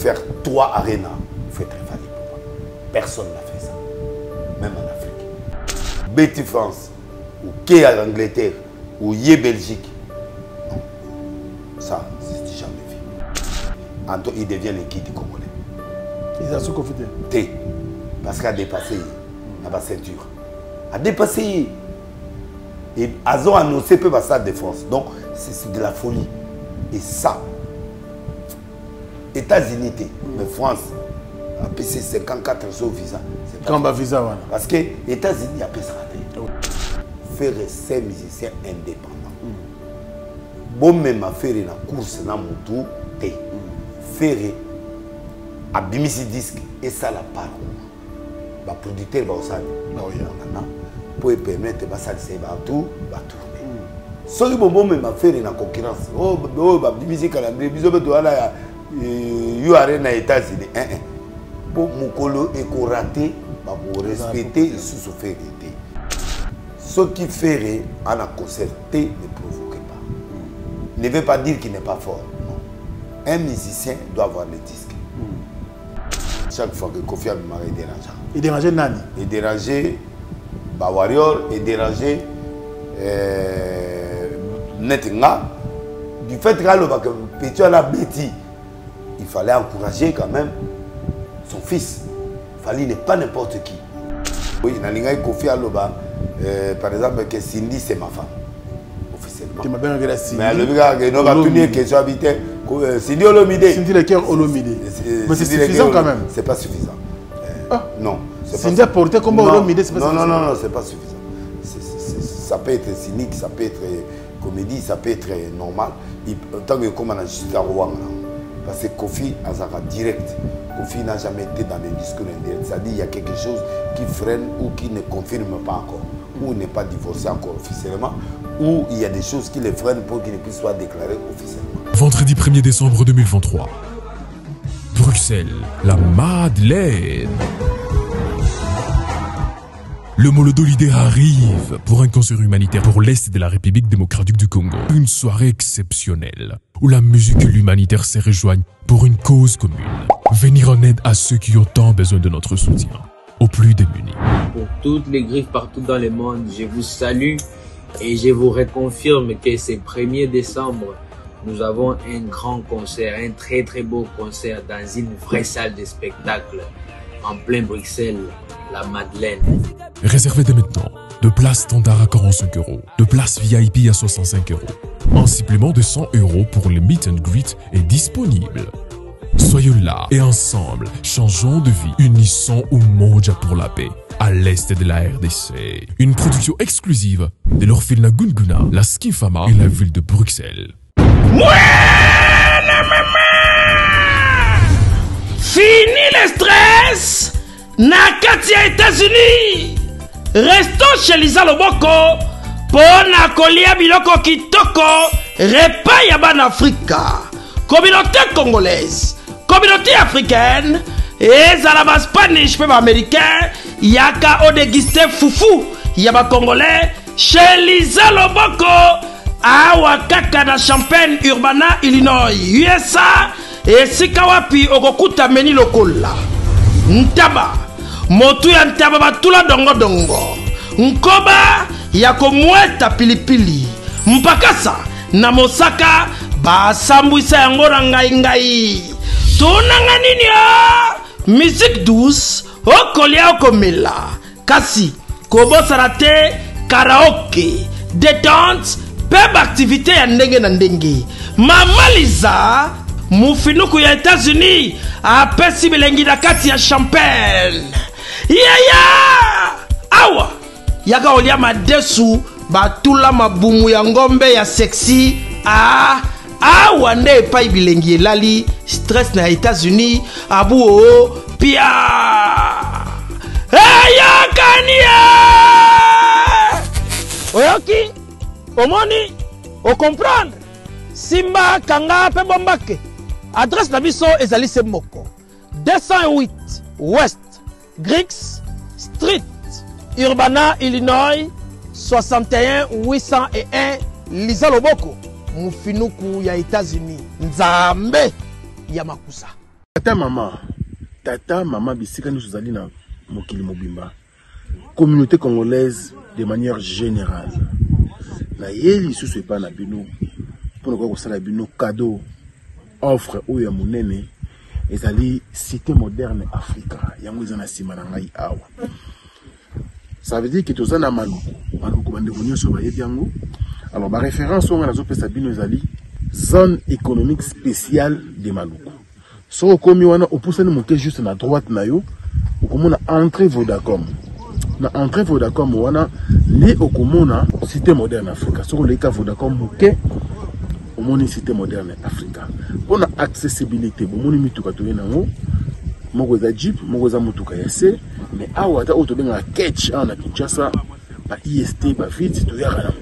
faire 3 arénas, il faut être invalide. Personne n'a fait ça, même en Afrique. Betty France, ou Kay à l'Angleterre, ou Yé Belgique, non, ça, c'est jamais vu. Anto, il devient l'équipe du Congolais. Ils ont profité. T, parce qu'il a dépassé la ceinture. A dépassé. Et ils ont annoncé peu sa défense. Donc, c'est de la folie. Et ça, États-Unis, mais France, a payé 54 sur visa. Quand va visa, voilà. Parce que les États-Unis a payé ça. Faire ces musiciens indépendants. Bon, même faire une course dans mon tour, faire un bimisi disque et ça la parole. Le producteur va aussi pour permettre que ça se tout va tourner. Si vous même faire une concurrence, oh, bimisi calendrier, bisous de la URN aux États-Unis. Pour Moukolo et qu'on raté, pour respecter et sous-souffrir. Ce qui ferait à la concerté ne provoque pas. Ne veut pas dire qu'il n'est pas fort. Non. Un musicien doit avoir le disque. Chaque fois que Kofi a démarré, il dérangeait. Il dérangeait Nani. Il dérangeait Warrior, il dérangeait Netinga. Du fait que Petit a Betty, il fallait encourager quand même son fils. Il fallait ne pas n'importe qui. Oui, il y a Kofi Aloba. Par exemple, que Cindy, c'est ma femme. Officiellement. Tu m'as bien regardé Cindy. Mais le gars, il n'a pas tenu question habitée. Cindy Olomide. Cindy le cœur Olomide. Mais c'est suffisant quand même. C'est pas suffisant. Non. Cindy a porté comme Olomide, c'est pas suffisant. Non, c'est pas suffisant. Ça peut être cynique, ça peut être comédie, ça peut être normal. Tant que comme on a juste à Rwanda. Parce que Kofi Azara direct. Kofi n'a jamais été dans le discours indirect. C'est-à-dire qu'il y a quelque chose qui freine ou qui ne confirme pas encore, ou n'est pas divorcé encore officiellement, ou il y a des choses qui le freinent pour qu'il ne puisse pas déclarer officiellement. Vendredi 1er décembre 2023. Bruxelles, la Madeleine. Le Molodo Leader arrive pour un concert humanitaire pour l'Est de la République démocratique du Congo. Une soirée exceptionnelle où la musique et l'humanitaire se rejoignent pour une cause commune. Venir en aide à ceux qui ont tant besoin de notre soutien, aux plus démunis. Pour toutes les griffes partout dans le monde, je vous salue et je vous reconfirme que ce 1er décembre, nous avons un grand concert, un très très beau concert dans une vraie salle de spectacle en plein Bruxelles, la Madeleine. Réservez dès maintenant de places standard à 45 €, de places VIP à 65 €. Un supplément de 100 € pour le meet and greet est disponible. Soyons là et ensemble, changeons de vie, unissons Umoja pour la paix à l'est de la RDC. Une production exclusive de l'orphelinat Gunguna, la Skinfama et la ville de Bruxelles. Fini le stress! Nakati ya États-Unis! Restons chez Lisa Loboko pour kolia biloko kitoko repas ya ban Afrika. Communauté congolaise, communauté africaine, ezala ba Spanish pe ba américain, yaka o déguster foufou ya ba congolais chez Lisa Loboko awa kaka na Champaign Urbana, Illinois, USA. Esika wapi okokuta meni lokola ntaba motu ya ntaba batula dongo dongo nkoba ya komweta pilipili mpakasa na mosaka basambwisa yango na ngai tunanga nini ya musique douce okolia okomela kasi kobosana te karaoke détente pe activité ya ndenge na ndenge mamaliza mufinuku ya États-Unis apesi bilengi na kati ya Champagne awa yaka olia madesu batula mabumu ya ngombe ya sexy awa nde epai bilengi elali stress na États-Unis abu o pia yakania oyoki omoni o comprendre simba kanga pe bombake. Adresse la biso ezali se moko 208 West Griggs Street, Urbana, Illinois 61 801 Lisa Loboko, mufinuku ya États-Unis. Nzambe ya makusa. Tata, maman, bisika nous allons dans Mokili Mobimba. Communauté congolaise de manière générale. Na yeli sous ce pas na bino pour nous faire bino cadeau offre ou ya monene ezali cité moderne Africa yango ezana sima na ngai awa. Ça veut dire que tous na maluku bande konyo so ba yebiango. Alors ma référence on a zo pesa bino ezali zone économique spéciale de Maluku. So komi wana opusani moke juste na droite na yo okomona entrée Vodacom. Na entrée Vodacom wana li okomona cité moderne Africa. So le ka Vodacom moke omoni cité moderne Africa. Pour accessibilité bomoni mituka to yenango moko za jeep moko za mutuka ya se mais awa ta auto benga catch na Kinshasa ba IST ba vite to yaka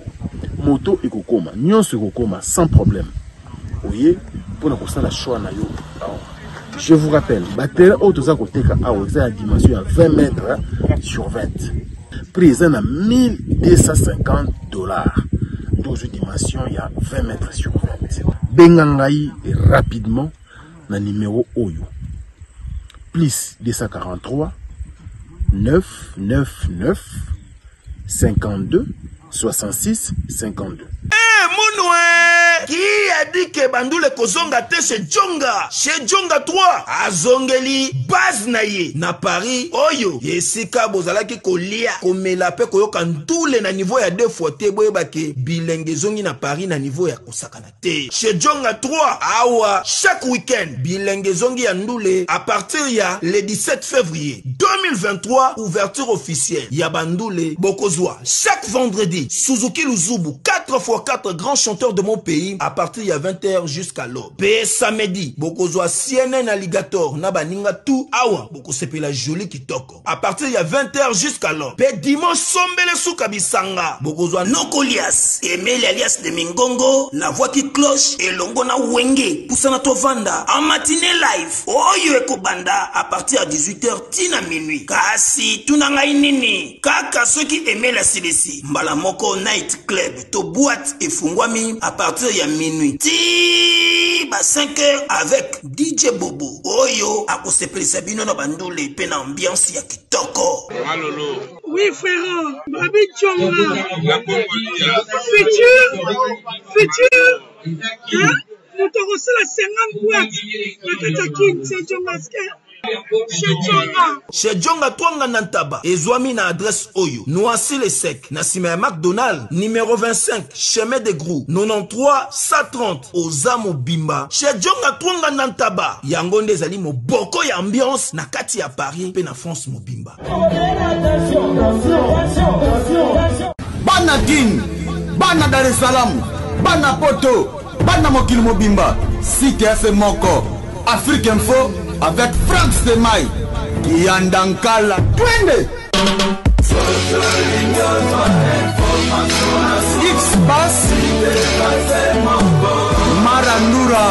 moto ekokoma nyonso ekokoma sans problème. Oye pour na la choix na yo. Je vous rappelle, batterie auto za koteka awa za dimension à 20 mètres sur 20. Prix à $1250. 12 dimensions, il y a 20 mètres sur 20. Bengangai rapidement na numéro Oyo. Plus 243 999 52 66 52. Qui a dit que Bandoule Kozonga te chez Djonga? Chez Djonga 3, Azongeli, base naye, na Paris, Oyo, Yesika Bozalaki Kolia, Komelape Koyoka Ndoule na niveau ya 2 fois te boyebake, Bilenge Zongi na Paris na niveau ya Kosakana te. Chez Djonga 3, Awa, chaque week-end, Bilenge Zongi ya Ndoule, à partir ya le 17 février 2023, ouverture officielle, ya Bandoule, Bokozwa, chaque vendredi, Suzuki Luzubu, 4x4 grands chanteurs de mon pays, à partir de 20h jusqu'à l'aube. Pe samedi, Bokozwa CNN Alligator, Nabaninga tout, Awa, Bokosepe la jolie kitoko. À partir de 20h jusqu'à l'aube. Pe dimanche, Sombele Soukabisanga, Bokozwa Nokolias, Emile alias de Mingongo, la voix qui cloche, et Longona Wenge, Poussana Tovanda, en matinée live, Oyo Ekobanda, à partir de 18h, Tina minuit. Kasi, Tunangai Nini, Kaka, ceux qui aimaient la CDC, Mbalamoko Night Club, To boîte et Fungwami, à partir de minuit. Ti ba 5h avec DJ Bobo. Oyo akose Sabino na Bandoule pe na ambiance ya kitoko. Malolo. Oui frère, Babi Djonga. Futur. Hein? Nous te reçons la 50 boîtes. La Katakin, c'est Djonga. Chez Djonga Twanga Nantaba, Ezwami na adresse Oyo, Noisy le Sec, Nassime McDonald, numéro 25, chemin de Grou, 93 130, Ozamo Bimba. Chez Djonga Twanga Nantaba, Yangonde Zali mo boko ya ambiance, na kati ya Paris, pe na France mo Bimba. Bana King, Bana Dar es Salaam, Bana Poto, Bana Mokili Mobimba, Cité FM Moko, Afrique Info, avec Franck Stemai, Yandankala, Twende. X-Bass, Marandura,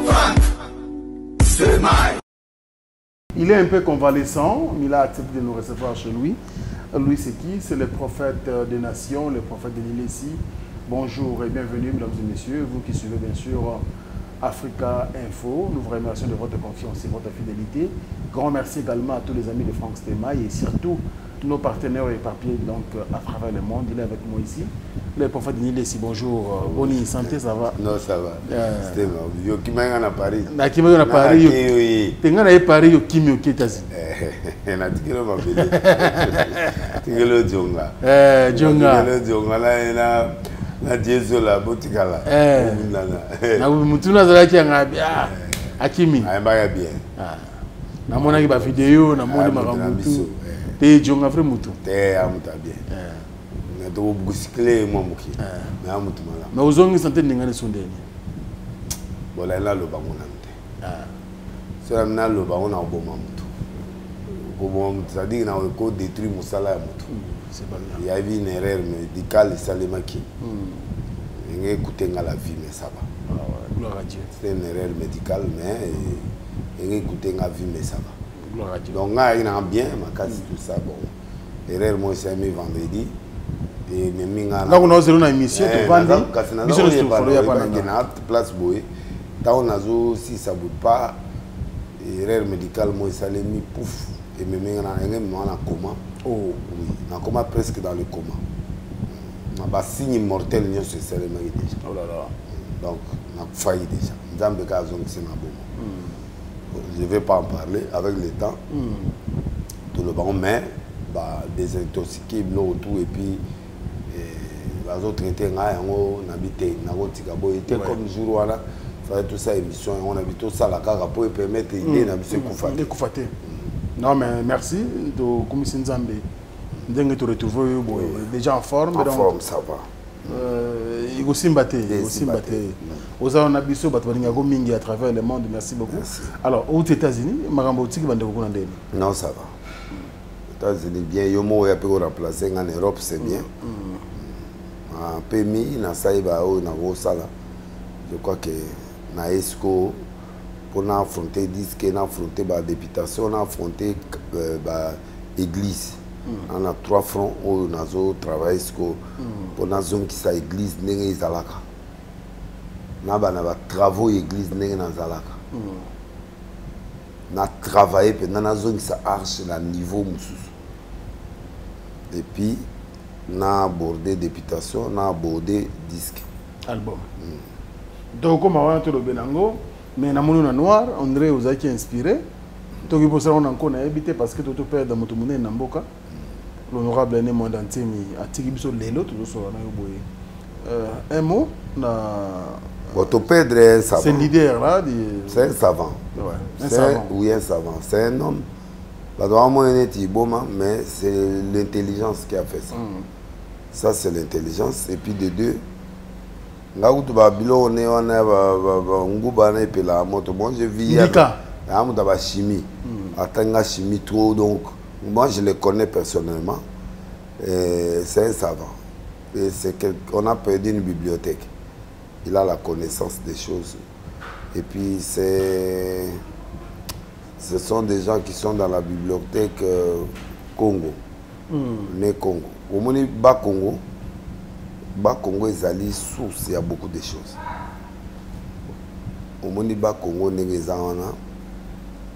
Franck Stemai. Il est un peu convalescent, mais il a accepté de nous recevoir chez lui. Lui, c'est qui? C'est le prophète des nations, le prophète de l'Ilessi. Bonjour et bienvenue, mesdames et messieurs, vous qui suivez bien sûr Africa Info. Nous vous remercions de votre confiance et votre fidélité. Grand merci également à tous les amis de Franck Stemai et surtout nos partenaires éparpillés donc à travers le monde. Il est avec moi ici. Le prophète de l'Ilessi, bonjour. Oni, santé, ça va? Non, ça va. C'était yo qui m'a à Paris. Na qui m'a à Paris. Tenga na Paris yo kimi au États-Unis. Na tikelo mabele. Tikelo Djonga. Djonga. Tikelo Djonga là na Jesu la botikala. Na mutuna zala ki ngabia. Akimi. Ayamba bien. Na mona ki ba vidéo na mona makambutu. Te Djonga frère mutu. Te amuta bien. Na to busikle mo muki. Na amutu mala. Na uzongi santé ndingane sondeni. Bola la lo bango namte. Sera na lo bango na oboma mutu. Oboma mutu ça dit na ko détruire musala ya mutu. Il y a eu une erreur médicale et salemaki. Il y a écouté la vie, mais ça va. C'est une erreur médicale, mais il y a écouté la vie, mais ça va. Donc, il y a bien, ma casse tout ça. Bon, erreur, moi, c'est mis vendredi. et meminga là on a zéro na émission to vandi biso ne follow ya pas na place boy ta on azo si ça bout pas erreur médicale moi salemi pouf et meminga na ngem na coma oh oui na coma presque dans le coma na ba signe mortel nyo se salema déjà oh là là donc na failli déjà nzambe ka zong c'est na bon je vais pas en parler avec le temps tout le bon mais bah désintoxiquer tout et puis les autres traités yango nabité nako tikabo était comme jour voilà faire tout ça émission on a tout ça la carte pour permettre idée na biso kufate non mais merci de commission Nzambe ndenge to retrouver déjà en forme ça va il aussi mbaté aux abisso bato balinga ko mingi à travers le monde merci beaucoup alors aux États-Unis marambo tiki bande ko na ndeni non ça va États-Unis bien yomo ya pe ko remplacer en Europe c'est bien en PMI na saiba o na go sala je crois que na esco pour affronter disque na affronter ba députation na affronter ba église on a 3 fronts où nazo travail esco pour na zone qui sa église ndenge izalaka na ba travaux église ndenge na zalaka na travailler pendant na zone qui sa arche na niveau mususu et puis na abordé députation na abordé disque album donc comme on a tout le benango mais na monu na noir André vous a qui inspiré donc il faut ça on encore na habité parce que tout père dans moto mone na mboka l'honorable né monde entier mi atiki biso lelo tout so na yoboye un mot na votre père est un savant c'est leader là c'est un savant ouais un savant c'est un homme mais c'est l'intelligence qui a fait ça. Ça, c'est l'intelligence. Et puis, de deux, là où tu vas on est moi, je vis la chimie. La chimie trop, donc, moi, je le connais personnellement. C'est un savant. Et on a perdu une bibliothèque. Il a la connaissance des choses. Et puis, ce sont des gens qui sont dans la bibliothèque Congo. Né Congo. Au moins, Bas Congo, ils allaient source, il y a beaucoup de choses. Au moins, Bas Congo, ils ont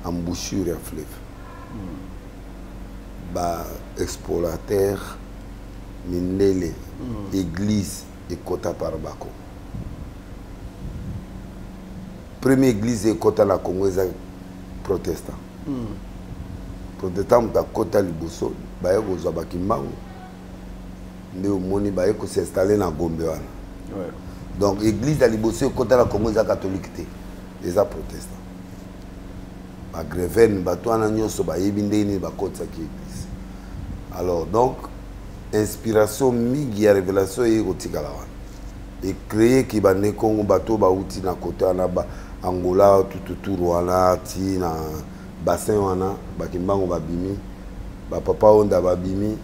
embouchure et fleuve. Bas explorateur, Mindele, église et Kota par Bako. Première église et Kota la Congo, protestant. Protestant da kota liboso baye ko zwa bakimbango nde omoni baye ko s'installer na Gombe wana. Donc église da liboso kota la Congo za catholique te les protestants. Ba Greven bato wana nyoso bayebi ndeni bakotsa ki église. Alors donc inspiration mingi ya révélation e ko tikala wana. Et créer ki ba ne Congo bato ba uti na kota na ba Angola tout Rwanda ti na bassin wana bakimbango babimi ba papa onda babimi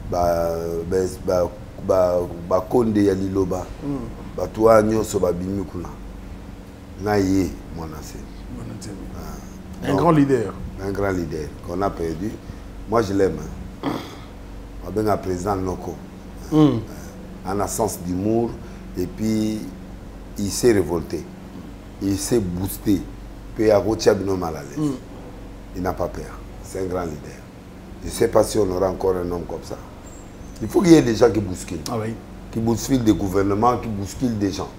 ba konde ya liloba bato nyonso babimi kuna na ye monase un grand leader qu'on a perdu. Moi je l'aime on a président Noko en a sens d'humour et puis il s'est révolté. Il s'est boosté. Puis il a mal à l'aise. Il n'a pas peur. C'est un grand leader. Je ne sais pas si on aura encore un homme comme ça. Il faut qu'il y ait des gens qui bousculent. Ah oui. Qui bousculent des gouvernements, qui bousculent des gens.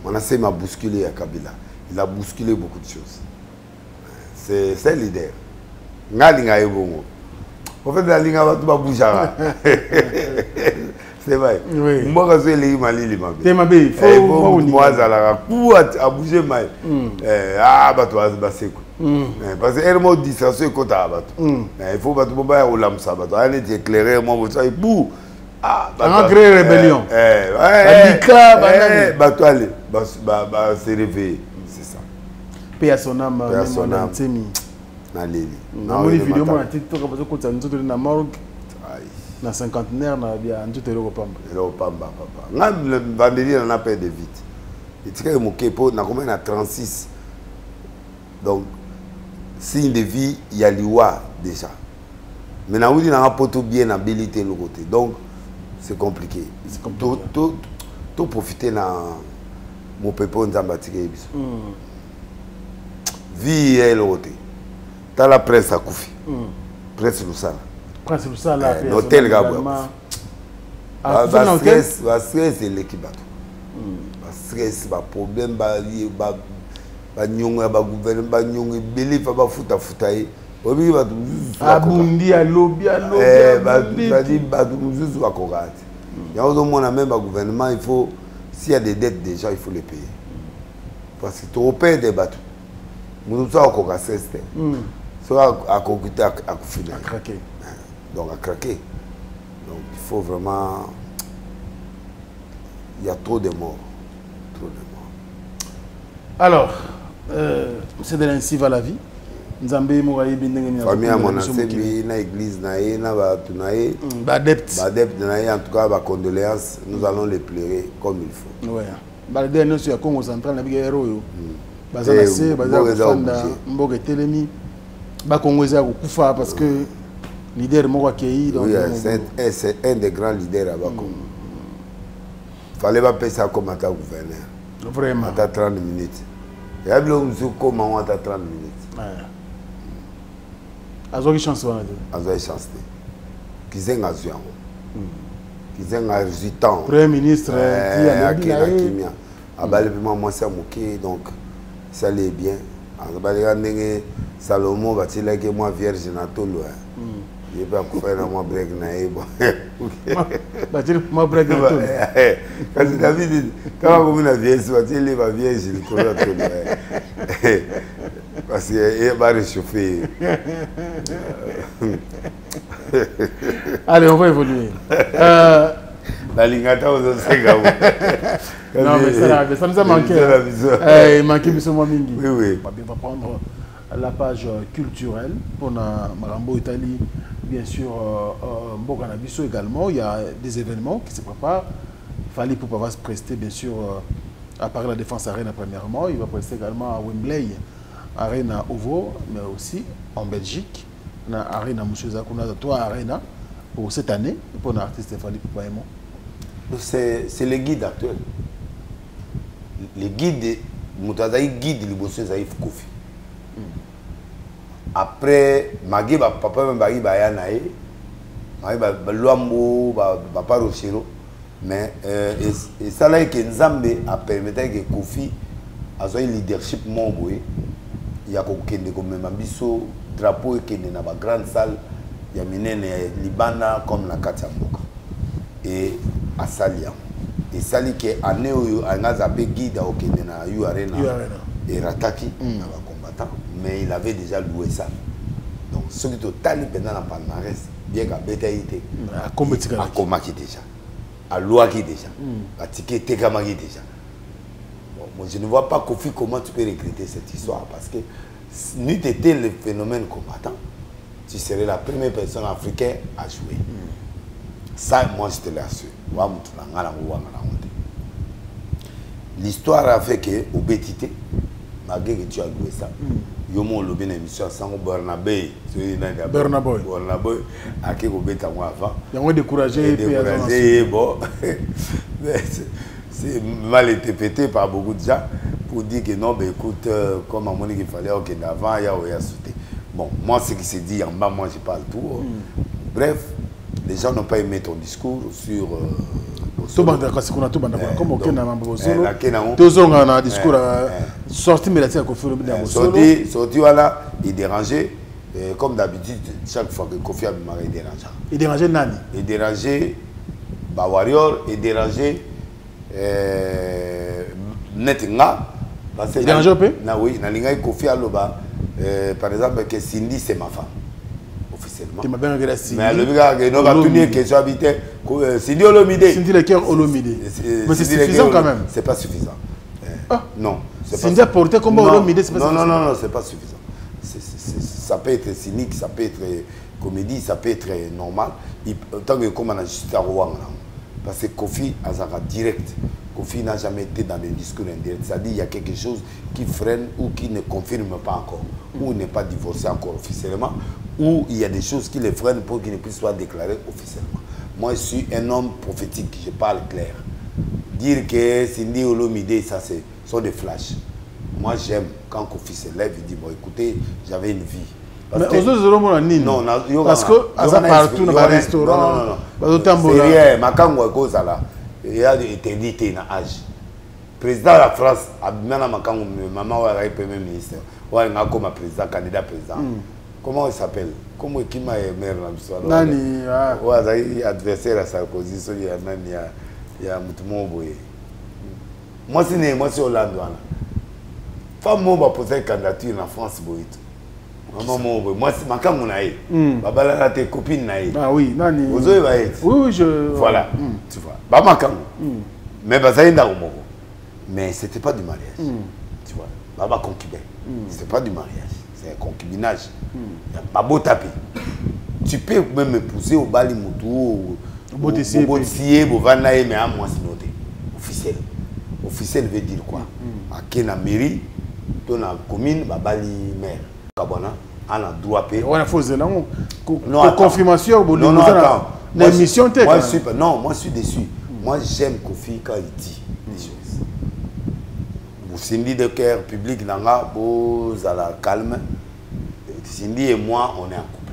Mon ancien m'a bousculé à Kabila. Il a bousculé beaucoup de choses. C'est un leader. En fait, la ligne va tout bouger. C'est vrai. Moi, quand je suis Mali, il faut moi, à bouger mal. Ah, bah toi, c'est quoi. Parce que elle m'a dit ça, c'est quoi ta bateau. Il faut pas tout au lam ça, bateau. Elle est éclairée, moi, vous savez, bouh. Ah, bah, créé rébellion. Bateau, allez, bah, c'est réveillé. C'est ça. Paix à son âme, paix à son âme. Naleli. Non, les vidéos, moi, TikTok, parce que quand tu es dans la morgue, na cinquantenaire, na bien, tout est au pamba. Le pamba, papa. Là, le vendredi, on a perdu vite. Et tu sais, mon kepo, na combien na 36. Donc, signe de vie, il y a l'iwa déjà. Mais na ouli na poto bien habilité le côté. Donc, c'est compliqué. Tout profiter dans mon pépon Nzambatike. Vie est l'autre. T'as la presse à Koufi. Presse Loussala. Presse Loussala. L'hôtel Gabou. Stress c'est l'équipe. Stress, problème, gouvernement, belé, Abundi, alobi, gouvernement, il faut, s'il y a des dettes déjà, il faut les payer. Parce que tu repères des bateaux. Nous sommes encore à 16 ans. Soit à craquer. Donc à craquer. Donc il faut vraiment. Il y a trop de morts. Trop de morts. Alors, c'est de l'ainsi va la vie. Nzambe Mouraï Bindengeni. Famille à mon ancien, na église, na batunaye. Badepte. En tout cas, ma condoléances, nous allons les pleurer comme il faut. Ouais. Badepte, nous sommes à Congo central, na biga héros. Bazanase, bazafanda, mboge telemi. Bakongweza kufa parce que leader moko akei. Oui, c'est un des grands leaders à Bakongo. Il fallait pas payer ça comme à ta gouverneur. Vraiment. À ta 30 minutes. Il y a bien comment à ta 30 minutes. Azo qui chance wana. Azo chance. Qu'ils aient azu. Qu'ils aient azu temps. Premier ministre qui a bien. Abale moi c'est moqué donc ça allait bien. Abale Salomon va dire que moi vierge na tolo. Il va faire moi break na ebo. Va dire moi break na tolo. Quand David quand comme une vierge va dire il va vierge il colle tolo. Parce qu'il va réchauffer. Allez, on va évoluer. La lingata aux Osegao. Non, mais ça nous a manqué. Il manquait Bissoma Mingi. Oui, oui. On va prendre la page culturelle pour Marambo Italie. Bien sûr, Mboganabiso également. Il y a des événements qui se préparent. Il fallait pour pouvoir se prester, bien sûr, à Paris la Défense Arena premièrement. Il va prester également à Wembley, Arena Ovo, mais aussi en Belgique. Na Arena Monsieur Zakuna, toi Arena pour cette année pour l'artiste Fali Poupaïmo. C'est les guides actuels. Les guides, Moutazaï guide les bosseux Zaïf Kofi. Après, Magui, papa Mbagi Bayanae, Magui Luambo, Papa Rochero, mais et ça là que Nzambe a permis que Kofi a un leadership mongoué. Il y a comme même Bisso, drapeau qui est dans la grande salle, il y a Minene Libana comme la Katiamboka. Et à Salia. Et Sali qui est à Néo, à Nazabé guide au Kenya, à Arena et Rataki, un combattant, mais il avait déjà loué ça. Donc, ce qui est total pendant la palmarès, bien qu'à Bétaïté, à Komaki déjà, à Louaki déjà, à Tike Tekamaki déjà. Moi, je ne vois pas Kofi comment tu peux regretter cette histoire parce que si tu étais le phénomène combattant, tu serais la première personne africaine à jouer. Ça, moi, je te l'assure. L'histoire a fait que, au BTT, malgré que tu as joué ça, Yomo lobby une émission sans Bernabé, Bernabé, à qui vous bêtez moi avant. Il y a découragé, bon. C'est mal interprété par beaucoup de gens pour dire que non, ben écoute, comme à mon il fallait qu'il avant, il y a sauté. Bon, moi, ce qui s'est dit en bas, moi, je parle tout. Bref, les gens n'ont pas aimé ton discours sur. Comme aucun n'a pas discours sorti, mais sorti, voilà, il dérangeait. Comme d'habitude, chaque fois que Kofi a démarré, il dérangeait. Il dérangeait Nani. Il dérangeait Warrior, il dérangeait Netinga. Il dérangeait peu? Oui, Nalinga et Kofi Aloba, par exemple, que Cindy, c'est ma femme. Officiellement. Mais le gars, il n'a pas tenu question habitée. Cindy Olomide. Cindy le cœur Olomide. Mais c'est suffisant quand même. C'est pas suffisant. Non. Cindy a porté comme Olomide, c'est pas suffisant. Non, c'est pas suffisant. Ça peut être cynique, ça peut être comédie, ça peut être normal. Tant que comme on a juste à Rwanda. Parce que Kofi Azara direct. Kofi n'a jamais été dans des discours indirects. C'est-à-dire qu'il y a quelque chose qui freine ou qui ne confirme pas encore. Ou n'est pas divorcé encore officiellement. Ou il y a des choses qui les freinent pour qu'ils ne puissent pas déclarer officiellement. Moi, je suis un homme prophétique, je parle clair. Dire que Cindy Olomide, ça, ce sont des flashs. Moi, j'aime quand Kofi se lève, il dit, bon, écoutez, j'avais une vie. Mais aux autres, non, parce que partout, dans les restaurants, c'est rien, Makango est cause là. Il y a des éternités dans l'âge. Président de la France, Abimana Makango, maman est premier ministre. Ouais, il y a comme président, candidat président. Comment il s'appelle? Comment qui m'a maire dans l'histoire? Nani, ouais, adversaire à Sarkozy, il y a Moutoumou Boye. Moi, c'est Hollande. Femme, moi, je poser une candidature en France. Moi, c'est ma camouflage. Babala, tes copines. Ah oui, Nani. Vous avez oui, je. Voilà, tu vois. Bama Kango. Mais Bazaïnda Omogo. Mais ce n'était pas du mariage. Tu vois. Baba concubin. Ce n'était pas du mariage. C'est un concubinage. Babo tapé. Tu peux même épouser au Bali Moutou, au Botier, au Vanaï, mais à moi, c'est noté. Officiel. Officiel veut dire quoi? À Kena mairie, dans la commune, Babali maire. Kabana, on a droit à payer. On a fait non, confirmation. Non, non, attends. L'émission tête. Non, moi je suis déçu. Moi j'aime Kofi quand il dit des choses. Vous Cindy de cœur public, vous allez calme. Cindy et moi, on est en couple.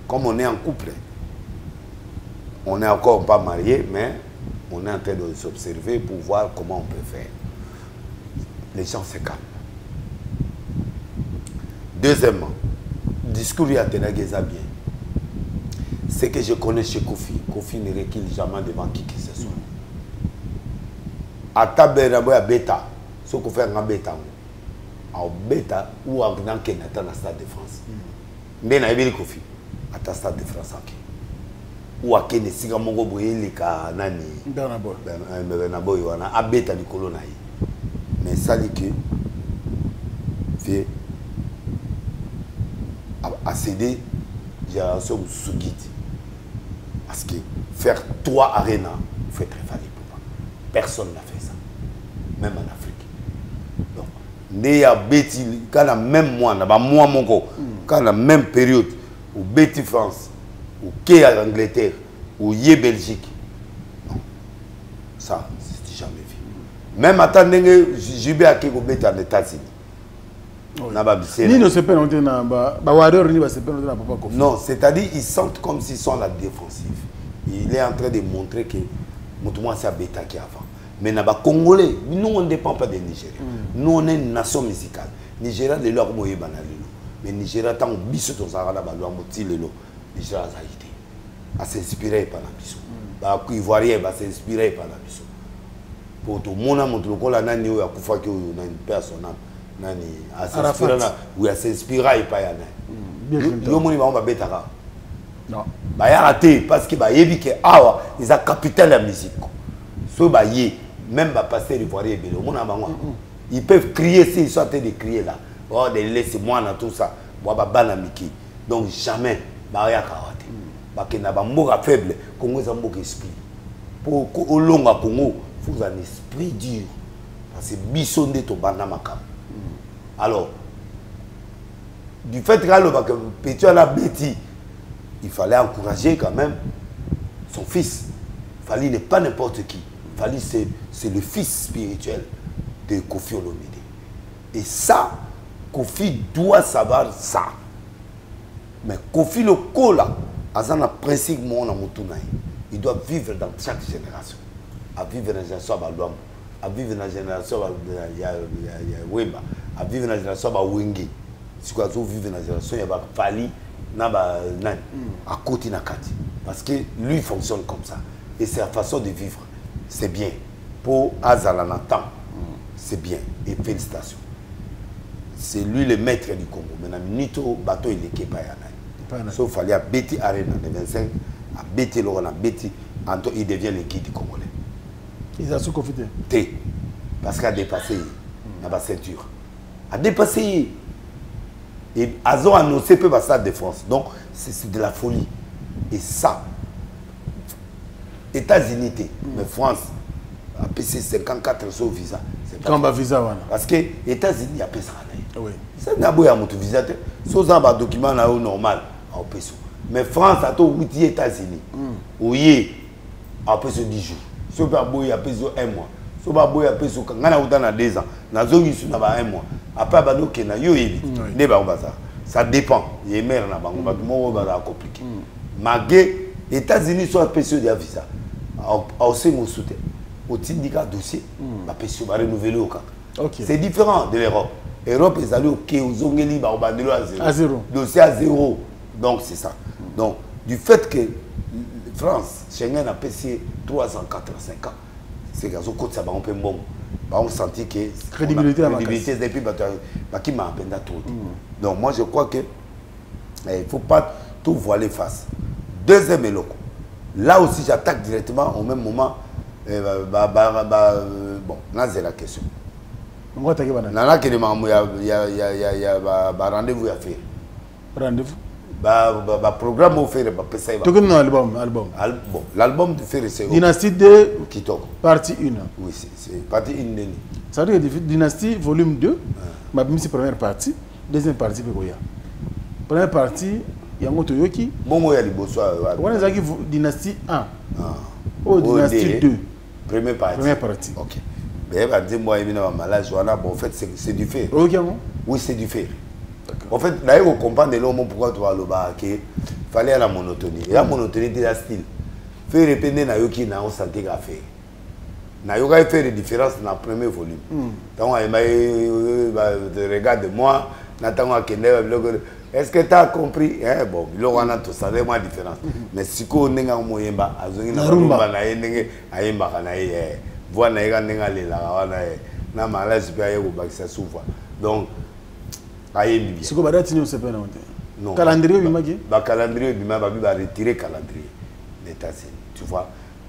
Comme on est en couple, on n'est encore pas mariés, mais on est en train de s'observer pour voir comment on peut faire. Les gens se calment. Deuxièmement, discours à Tenageza bien. Ce que je connais chez Kofi, Kofi ne recule jamais devant qui que ce soit. À Taberabo à Beta, ce qu'on fait en Beta, en Beta ou en Kenya, dans le Stade de France. Mais il y a Kofi, à ta Stade de France. Ou à Kenya, si on a les Kanani, Bernaboy, à Beta du colonel. Mais ça dit que fait à céder génération sous guide. Parce que faire 3 arénas, il faut être valide. Personne n'a fait ça. Même en Afrique. Donc, il y a Betty, quand la même mois, quand la même période, où Betty France, ou Kay à l'Angleterre, ou Yé Belgique. Non. Ça, c'est jamais vu. Même attendant que Jubé a Kay Betty en États-Unis. Non, c'est-à-dire ils sentent comme s'ils sont à la défensive. Il est en train de montrer que Moutouma c'est Beta qui avant. Mais les Congolais, nous on ne dépend pas des Nigériens. Nous on est une nation musicale. Nigeria les leurs moyens banals. Mais Nigeria tant biso to Sahara ba lo amoti lelo. Nigeria a été. A s'inspirer par la biso. Ba Ivoirien va s'inspirer par la biso. Pour tout monde montre ko la nani o akufa ki o na une personne. Nani aspirana ou s'inspira et pas yana yo moni ba on ba betaka non ba ya raté parce que ba yebi que awa ils a capital la musique so ba yé même ba passer ivoirien belé on a bango ils peuvent crier s'ils sont en train de crier là oh de laisser moi dans tout ça moi ba bana miki donc jamais ba ya kawate ba kena ba mboka faible Congo za mboka esprit pour au long à Congo faut un esprit dur parce que bisonde to bana makam. Alors, du fait que Pétu a la Betty, il fallait encourager quand même son fils. Fali n'est pas n'importe qui. Fali, c'est le fils spirituel de Kofi Olomide. Et ça, Kofi doit savoir ça. Mais Kofi le cola, Azana principe il doit vivre dans chaque génération. À vivre dans la génération Balouam, à vivre dans la génération Wemba, à vivre dans la génération Wengi. Si vous vivez dans la génération, il y a Fali, à côté de Nakati. Parce que lui fonctionne comme ça. Et c'est la façon de vivre. C'est bien. Pour Azalanatan, c'est bien. Et félicitations. C'est lui le maître du Congo. Maintenant, Nito, bateau, il est Kepayana. Sauf qu'il fallait à Betty Arena, le 25, à Betty Lorana, Betty, il devient le guide congolais. Ils ont sous-confité. Parce qu'il a dépassé la ceinture. A dépassé. Et ils ont annoncé peu ça de France. Donc, c'est de la folie. Et ça, États-Unis, mais France, a payé 54 sur visa. Quand on visa, voilà. Parce que les États-Unis a payé ça. Oui. Ça n'a pas de visa. Si on a un document normal, on paye ça. Mais France a tout outil États-Unis. Oui, après ce 10 jours. Ce pas boy après ce 1 mois. Ce pas boy après ce quand on a 2 ans. Na zone sur na 1 mois. Après ba donc na yo yebi. Ne ba ça. Ça dépend. Les mères na bango ba mo ba compliqué. Malgré États-Unis sont spéciaux de visa. Aussi mon soutien. Au syndicat dossier, ba spéciaux ba renouveler au cas. C'est différent de l'Europe. L'Europe est allée au quai aux ongeli ba bandelo à 0. Dossier à 0. Donc c'est ça. Donc du fait que France, Schengen a payé 385 ans. C'est que ça coûte ça on peut bon. On sentit que crédibilité depuis qui m'a appelé trop. Donc moi je crois que il faut pas tout voiler face. Deuxième éloque. Là aussi j'attaque directement au même moment bon, là c'est la question. On va là que il y a rendez-vous à faire. Rendez-vous programme au faire ça album l'album de faire c'est Dynastie 2 Kitoko partie 1. Oui, c'est partie 1. Ça veut dire Dynastie volume 2 ma première partie, deuxième partie première partie yango toyoki bongo ya liboso on a Dynastie 1 Dynastie 2 première partie. OK. Mais va dire moi évidemment malade Joana bon en fait c'est du fait. Oui, c'est du fait. En fait, d'ailleurs, on comprend de l'homme pourquoi tu vas le bar qu'il fallait la monotonie. Et la monotonie de la style. Faire répéter na yoki na on santé qu'a fait. Na yoka fait des différences dans le premier volume. Donc regarde moi, n'attends que est-ce que tu as compris? Bon, il y a tout ça, c'est moins différence. Mais si on n'est pas moyen bas, azongi na rumba na yenge ayemba kana ye. Voix na yega nenga le la na malaise pe ayego bakisa souvent. Donc c'est quoi date ni on sait pas non calendrier bimaki calendrier bima ba retirer calendrier d'États-Unis tu vois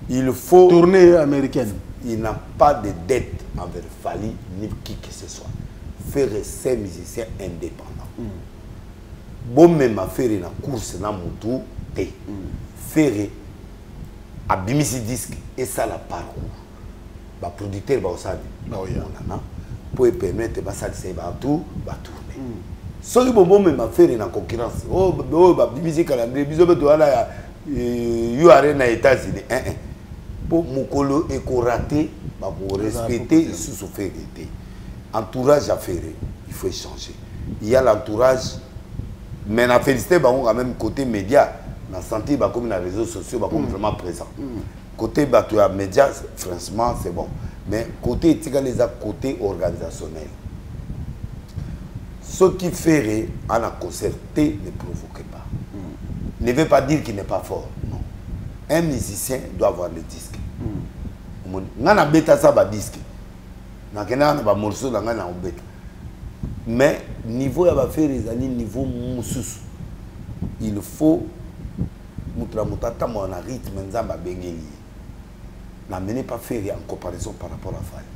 il faut tournée américaine il n'a pas de dette envers Fally ni qui que ce soit faire ces musiciens indépendants bon même faire na course na mutu te faire abimisi disque et ça la parcours ba producteur ba osadi pour permettre ba ça c'est ba tout ba tourner soki bobo même faire na concurrence ba musique calendrier biso beto ala yo arena États-Unis pour mukolo et ko rater ba pour respecter sous vérité entourage à faire il faut échanger il y a l'entourage mais na féliciter ba quand même côté média na santé ba comme na réseaux sociaux ba comme vraiment présent côté ba tu as média franchement c'est bon mais côté éthique les côté organisationnel ce qui ferait en a concerté ne provoquait pas. Ne veut pas dire qu'il n'est pas fort. Non. Un musicien doit avoir le disque. Ngana beta ça ba disque. Na kena na ba morceau na ngana on beta. Mais niveau ya ba faire les années niveau mususu. Il faut mutra mutata mo na rythme nzamba bengeli. Na mener pas faire en comparaison par rapport à Fally.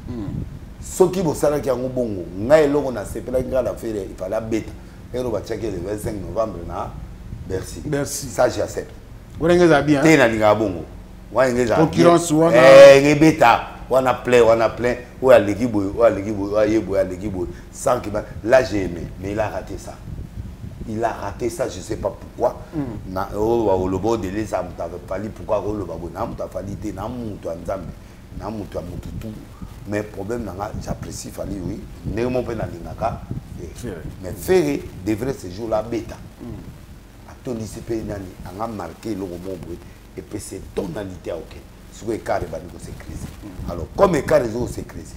Ce qui vous savez qu'il y a un bon on a séparé la affaire il fallait bêta et on va checker le 25 novembre na merci ça j'accepte on est bien t'es na linga bongo wa ngeza concurrence bêta on a plein ou à l'équipe sans que là j'ai aimé mais il a raté ça je sais pas pourquoi na au lobo de les ça m'avait fallu pourquoi au lobo na m'avait fallu te na mutu nzambe na mutu tout mais problème j'apprécie Fally oui néanmoins pas na lingaka mais faire devrait ce jour là bêta à ton lycée nani a marqué le moment et puis c'est tonalité OK sur les carrés va nous sécuriser alors comme les carrés ont sécurisé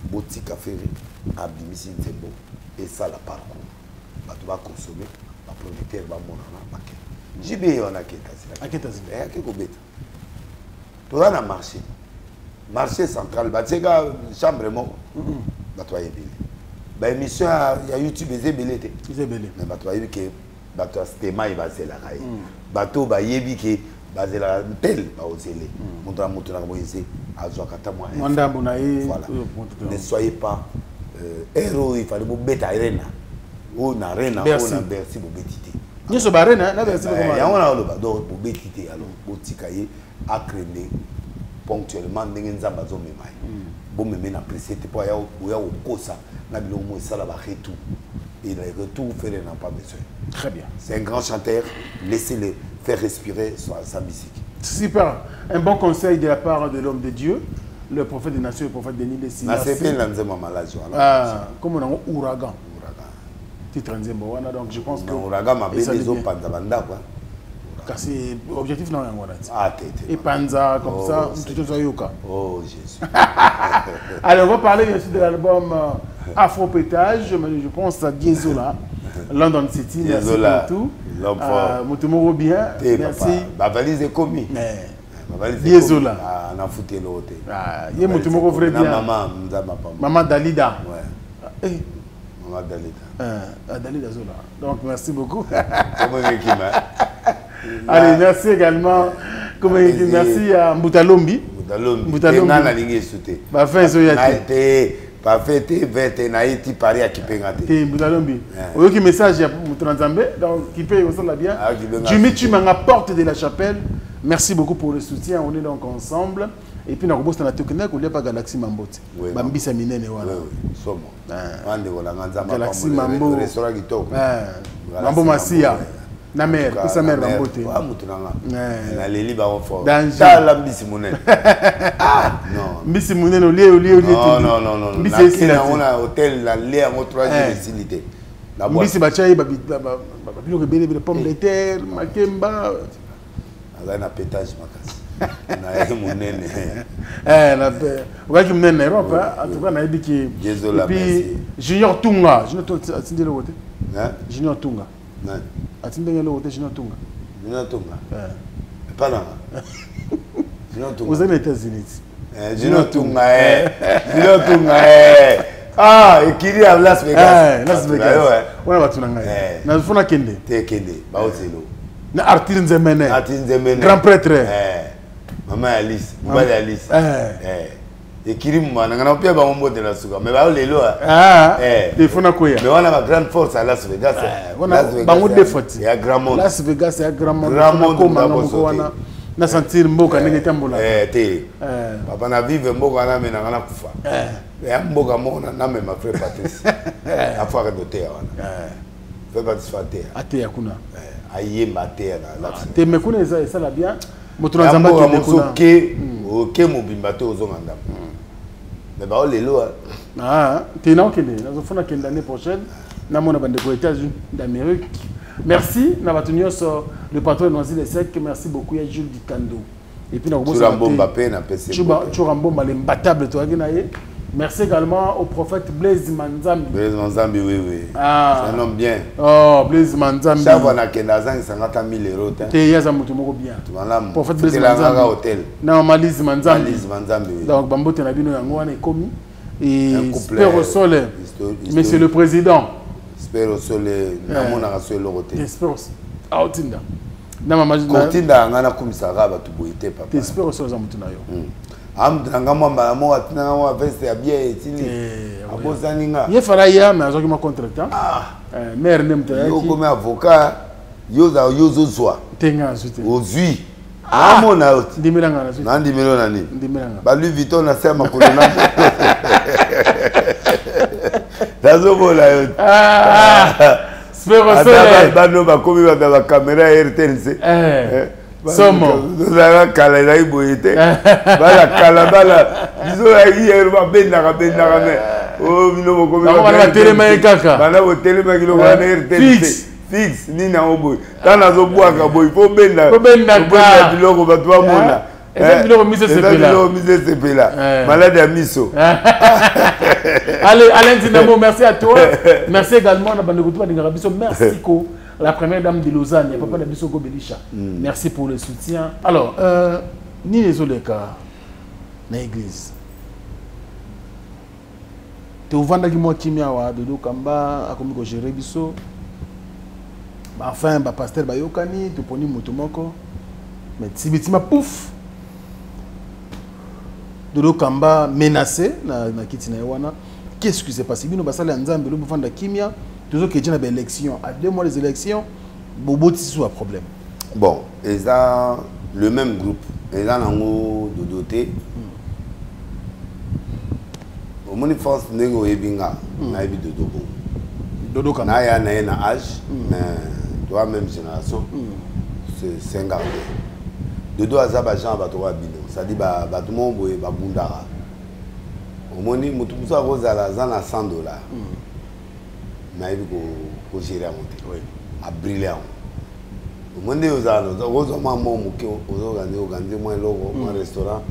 boutique à faire abimisi nzembo et ça la parcours bah tu vas consommer la producteur va monter na paquet JB on a quelque bêta tu vas na marché central bateka chambre mo batwa yebele ba émission ya YouTube ezebele te mais batwa yebi ke batwa stema ibazela kai bato ba yebi ke bazela tel ba ozele mutu na moyese azwa kata moi ndambo na ye voilà ne soyez pas héros il fallait beta arena ou na arena ou na Bercy bobetité nyoso ba arena na Bercy comment ya ona loba donc bobetité alors botika ye accrédité ponctuellement ndenge nzamba zo memai bo meme na précité po ya okosa na biloko mo sala ba retu Et les retours, Ferré n'a pas besoin. Très bien. C'est un grand chanteur, laissez-le faire respirer sa musique. Super. Un bon conseil de la part de l'homme de Dieu, le prophète des nations, le prophète Denis de Silas. Comme on a un ouragan. Titre donc je pense que... Ouragan m'a bien des autres pandabanda, quoi. C'est objectif non et Panza comme ça tout yoka. Oh Jésus. Allez, on va parler bien sûr de l'album Afro Pétage, mais je pense à Diezola, London City. Merci pour tout. Mutumoro bien. Merci. Ma valise est commis. Diezola. On a foutu l'autre. Il y a Mutumoro vrai bien. Maman Dalida. Ouais. Maman Dalida. Dalida Zola. Donc merci beaucoup. Allez, merci également. Merci à Mboutalombi. Mboutalombi. Nana lingi sauté. Parfait, Zoyate. Parfait, vete naïti Paris à Kipengate. Mboutalombi. Vous qui message à Moutranzambe, donc qui paye aussi la bien. Jimmy, tu m'en apportes de la chapelle. Merci beaucoup pour le soutien. On est donc ensemble. Et puis, nous avons un pas Galaxy Mambo. Bambi Saminene. Galaxy Mambo. Restaurant Gito. Mambo Massia. Na mère, puis sa mère va beauté. Na leli ba fort. Dans la Mbisi Mounen. Non. Mbisi Mounen au lieu non. Mbisi on a hôtel la lait en 3 jours de facilité. La Mbisi Bachai ba bilo rebele pomme de terre, makemba. Ala na pétage makasi. Na Mounen. La ouais qui Mounen Europe en tout cas na ebiki. Désolé. Puis Junior Tunga, Junior côté. Junior Tunga. Non. Atindenge le côté Junior Tunga. Junior Tunga. Pas là. Junior Tunga. Vous êtes aux États-Unis. Junior Tunga. Junior Tunga. Ah, et qui à Las Vegas. Las Vegas. Ouais, va tunanga. Na fona kende. Te kende. Ba otelo. Na Artin Zemene. Artin Zemene. Grand prêtre. Maman Alice. Mbali Alice. Et Kirim Manangana Pia Bambo de la Souga. Mais bah, Lélo. Il faut quoi. Mais on a ma grande force à Las Vegas. Las Vegas. Il y a grand monde. Las Vegas, il y a grand monde. Grand monde. Na sentir mboka nenge tambola. Papa na vive mboka na mena ngana kufa. Ya mboka mona na me ma frère Patrice. Afaka doter wana. Frère Patrice fater. Ate yakuna. Ayemba ter na. Te mekuna ça la bien. Motura nzamba ke mekuna. OK mobimba te ozonganda. Mais bah lelo. Te na okende, na zofuna kende l'année prochaine. Na mona bande ko États-Unis d'Amérique. Merci, le patron de Noisy les Secs. Merci beaucoup à Jules Dikando. Et puis, l'imbattable. Merci également au prophète Blaise Manzambi. Blaise Manzambi, oui. C'est un homme bien. Oh, Blaise Manzambi. Chaque fois, on a 50 000 €. Tu es bien. Prophète Blaise Manzambi. Non, Malise Manzambi. Donc, Bambo, tu as vu, nous commis. Et Spère au soleil. Monsieur le Président. Espère au soleil, na sur le roté. Espère au tinda. Na mama tinda ngana kumisara ba tuboite papa. Espère au soleil za mutuna yo. Am dranga mama mo atina mo veste ya bien etili. Abozaninga. Ye fara ya mais azoki ma contractant. Mère nemta ya. Yo comme avocat, yo zo zwa. Tenga zute. Ozui. Amona ot. Ndimiranga na zute. Na ndimiro nani? Ndimiranga. Ba Louis Vuitton na sema kolona. Dazobola yo. Spero soleil. Bano ba komi ba caméra RTNC. Somo. Zara kala na iboyete. Bala kala bala. Bizo ya hier ba benda me. Oh bino mo komi ba telema kaka. Bana bo telema kilo ba RTNC. Fix ni na oboy. Tana zo bwaka boy fo benda. Fo benda ka. Biloko ba twa mona. Biloko mise sepela. Malade à miso. Allez, Alain Dinamo, merci à toi. Merci également à Bandegoutou Badingarabiso. Merci, la première dame de Lausanne, Papa Nabiso Gobelisha. Merci pour le soutien. Alors, ni les autres cas, dans l'église. Tu as vendu moi Kimiawa, de Dokamba, à Komiko Jérébiso. Enfin, pasteur Bayokani, tu poni Motomoko. Mais si tu m'as pouf. Dodo Kamba menacé na kitina wana. Qu'est-ce qui s'est passé? Bino basala nzambe lo bufanda kimia. Toujours que j'ai une élection à 2 mois des élections, bobo tissu a problème. Bon, ils ont le même groupe. Ils ont un de doté. Au moins force nego ebinga na ebi de dobo. Dodo Kamba. Na ya na âge, mais toi même génération, c'est un gardien. Dodo Azaba Jean Batoa Bino, ça dit Batumon Boye Babundara. Au moins, Moutouza Rosa Zana $100. Mais il faut gérer à monter. À briller. Au moins, aux organiser un restaurant,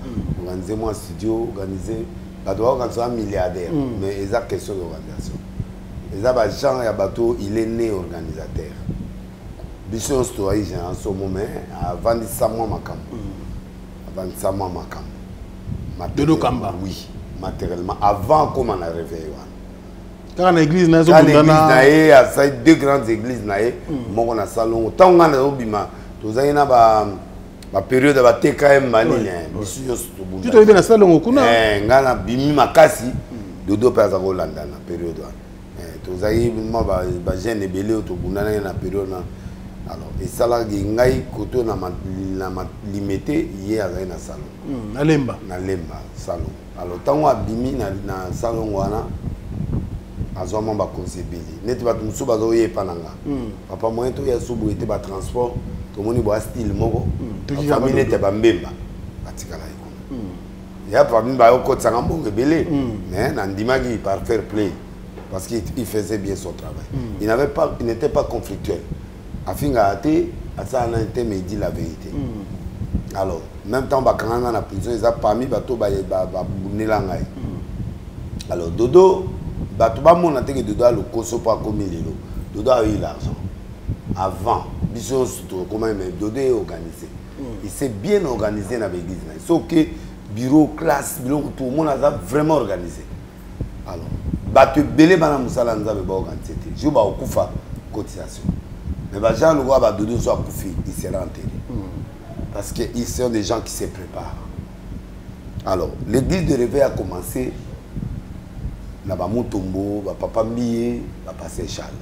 organiser un studio, organiser. Organiser un milliardaire. Mais il y a question d'organisation. Jean Yabato, il est né organisateur. Bisson Story, j'ai en ce moment, avant de Samoa Makam. Avant de Samoa Makam. Dodo Kamba. Oui, matériellement. Avant qu'on a réveillé. Car l'église, il y a deux grandes églises. Mon salon. Tant qu'on a obima, tous les la période de la TKM Mali. Tu te dans le salon au Kuna? Ngana bimi makasi. Dodo pesa ko landa na période. Tous les gens ne belé au Tobunana na période. Alors, et ça là, ngai koto na limité hier à na salon. Na lemba. Na lemba salon. Alors, tant qu'on a bimi na salon wana. Azoma ba konsebeli neti ba tumsu ba zo ye pananga papa moyen to ya subu ete ba transport to moni bo style moko famille nete ba mbemba batikala iko ya famille ba ko tsanga mbongo belé mais nandimaki par fair play parce qu'il faisait bien son travail il n'était pas conflictuel afinga ate asana était mais il dit la vérité alors même temps ba kanga na prison ils a parmi bato ba bunela ngai alors Dodo Batouba mon a été Dodo le coso pas comme il est là. Dodo a eu l'argent. Avant, Bisson comment il Dodo est organisé. Il s'est bien organisé dans l'église. Sauf que bureau, classe, bureau, tout le monde a vraiment organisé. Alors, Batou Belé Bana Moussala nous avait organisé. Je vais au Koufa, cotisation. Mais Jean le roi Dodo soit Koufi, il sera enterré. Parce qu'ils sont des gens qui se préparent. Alors, l'église de réveil a commencé. Na ba Mutombo, ba Papa Mbiye, ba Pasteur Charles.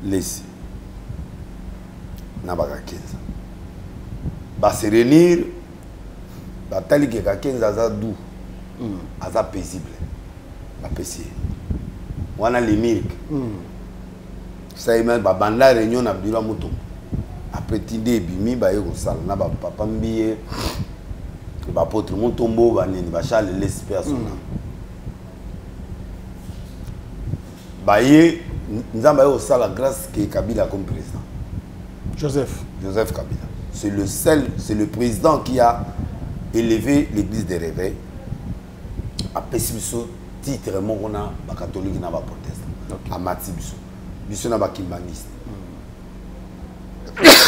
Laisse. Na ba Kakenza. Ba se réunir, ba tali ke Kakenza aza doux. Aza paisible. Ba pesier. Wana limirique. Ça y met ba banda réunion na Abdullah Mutombo. Après tinde bimi ba yeko sala na ba Papa Mbiye, ba Apôtre Mutombo, ba nini ba Charles laisse personnel. Baye, nous avons aussi la grâce que Kabila comme président. Joseph Kabila. C'est le seul, c'est le président qui a élevé l'église des réveils. Après ce titre, on a les catholiques et les protestants. À Matibiso. Biso na bakimbangiste.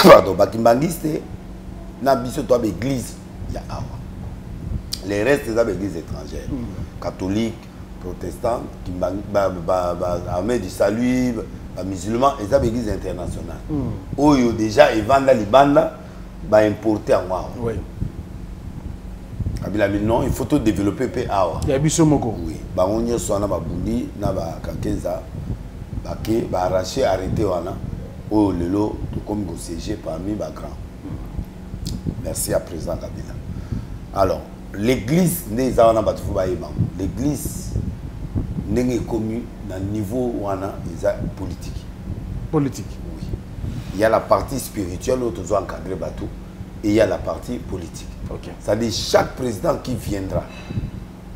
Pardon, bakimbangiste, na biso to l'église ya awa. Les restes des églises étrangères, catholiques, protestants, armée du salut, musulmans, et les églises internationales. Où ils ont déjà vendu les bandes, importer en Ouah. Oui. Non, il faut tout développer PA. Il y a Bissomoko. Oui. On y a soit na babundi, na ba kakenza, baké, ba arraché, arrêté wana. Oh le lot, tout comme go siéger parmi ba grand. Merci à président Kabila. Alors, l'église n'est pas na batufu ba yeba. L'église n'est commu dans le niveau wana politique. Politique. Oui. Il y a la partie spirituelle où tu dois encadrer bateau et il y a la partie politique. Okay. C'est-à-dire chaque président qui viendra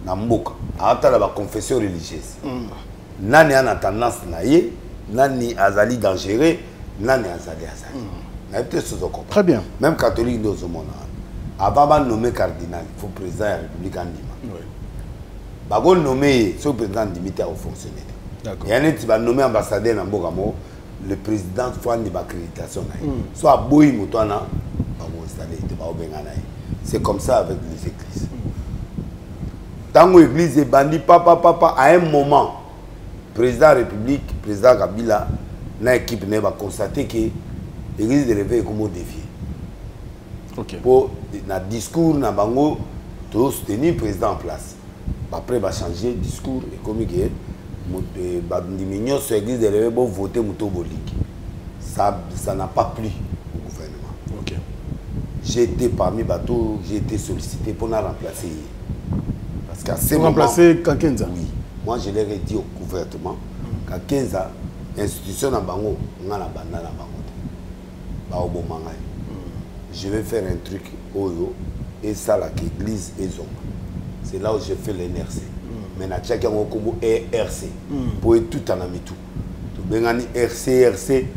dans Mboka, à la confession religieuse, nani a tendance naïe, nani azali dangereux, nani azali azali. Très bien. Même catholique dans ce monde. Avant de nommer cardinal, il faut président de la République en Dima. Bago nommer ce président Dimitri au fonctionnaire. Il y a un qui va nommer ambassadeur dans Mboka, le président faut une accréditation. Soit Boy Moutouana, c'est comme ça avec les églises. Dans l'église est bandit, papa, à un moment, président de la République, président Kabila, l'équipe va constater que l'église de réveil est comme dévié. Okay. Pour le discours, na bango, tout soutenir le président en place. Après, il va changer le discours et comme il est, il sur l'église de réveil pour voter Moutobolique. Ça n'a pas plu au gouvernement. Okay. J'ai été parmi les bateaux, j'ai été sollicité pour la remplacer. Parce qu'à ce moment. Remplacer Kakenza? Oui. Moi, je leur ai dit au gouvernement, Kakenza, institution na bango nga na banda na bango ba obomanga. Je vais faire un truc oyo et ça la église et zonga. C'est là où je fais l'NRC. Mais na chacun au combo ERC pour tout en ami tout. To bengani RC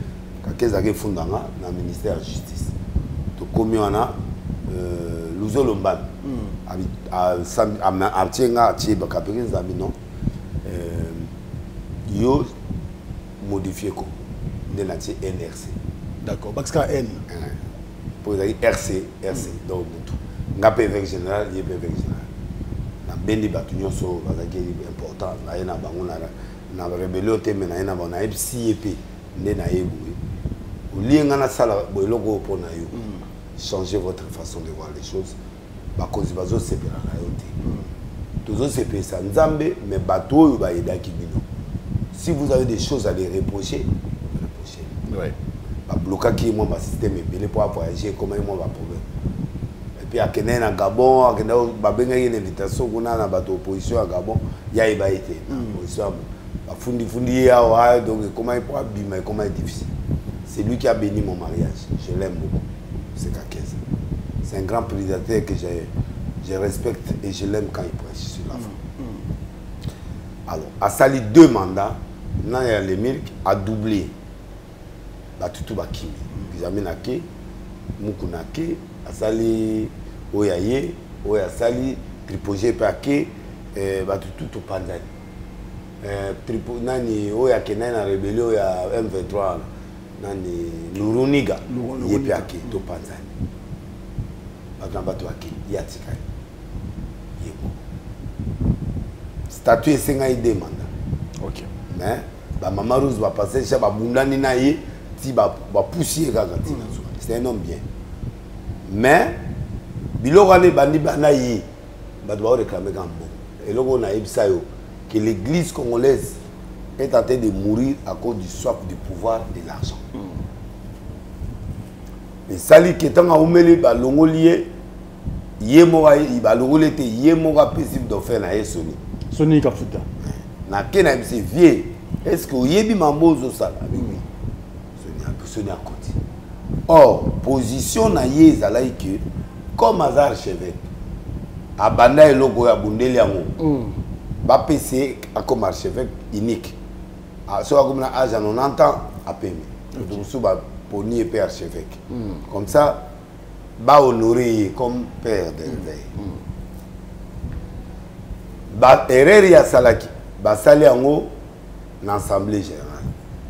kakeza ke fundanga na ministère de justice. To komi wana Luzolomban a tienga tie ba kapeki nzambi non. Yo modifié ko de la NRC. D'accord, parce que N pour dire RC donc tout. Ngapé évêque général, il est évêque général. Na bendi batunyo so bazaki important na ina bango na rébellion te mena ina bona FCP ne na yebu. Olinga na sala boiloko pona yo. Changer votre façon de voir les choses. Ba cause bazo sepela na yo te. Tozo sepesa nzambe mais bato yo ba yedaki bino. Si vous avez des choses à les reprocher, reprochez. Ouais. Ba bloquer qui moi ma système est belé pour voyager comment moi va problème. Et puis à Kenya na Gabon, à Kenya ba benga une invitation kuna na bato opposition à Gabon, ya iba été. Opposition ba fundi ya wa donc comment il pourra bima comment est difficile. C'est lui qui a béni mon mariage. Je l'aime beaucoup. C'est Kakeza. C'est un grand prédicateur que je respecte et je l'aime quand il prêche sur la foi. Alors, à sali 2 mandats, Naya Lemirk a doublé. Batutu Bakimi. Bizami Nake, Mukunake, a sali Oyaye, Oya sali, Tripoje Pake, Batutu Topanzani. Nani Oya Kenai na rébellion ya M23, Nani Luruniga, Yepiake, Topanzani. Batu Ake, Yatikari. Yeko. Statut et 5 mandats. Ok. Mais ba Mama Rose va passer chez ba bundani na ye ti ba pousser gagati na so. C'est un homme bien. Mais bilogane bandi bana ye ba doit réclamer quand bon. Et logo na ibsa yo que l'église congolaise est en train de mourir à cause du soif du pouvoir et de l'argent. Et sali ketanga umeli ba longolier ye moga ba longolé te ye moga possible de faire na Sony. Sony Kafuta. Na kena c'est vieux. Est-ce que yebi mambozo sala? Oui. Sony à côté. Or, position na ye ezalaki que comme Azar archevêque abanda eloko ya bundeli yango. Ba PC comme archevêque unique. So comme na âge à 90 ans à peine. Donc sous ba poni et archevêque. Comme ça ba honorer comme père de veille. Ba erreur ya salaki ba sali yango na assemblée générale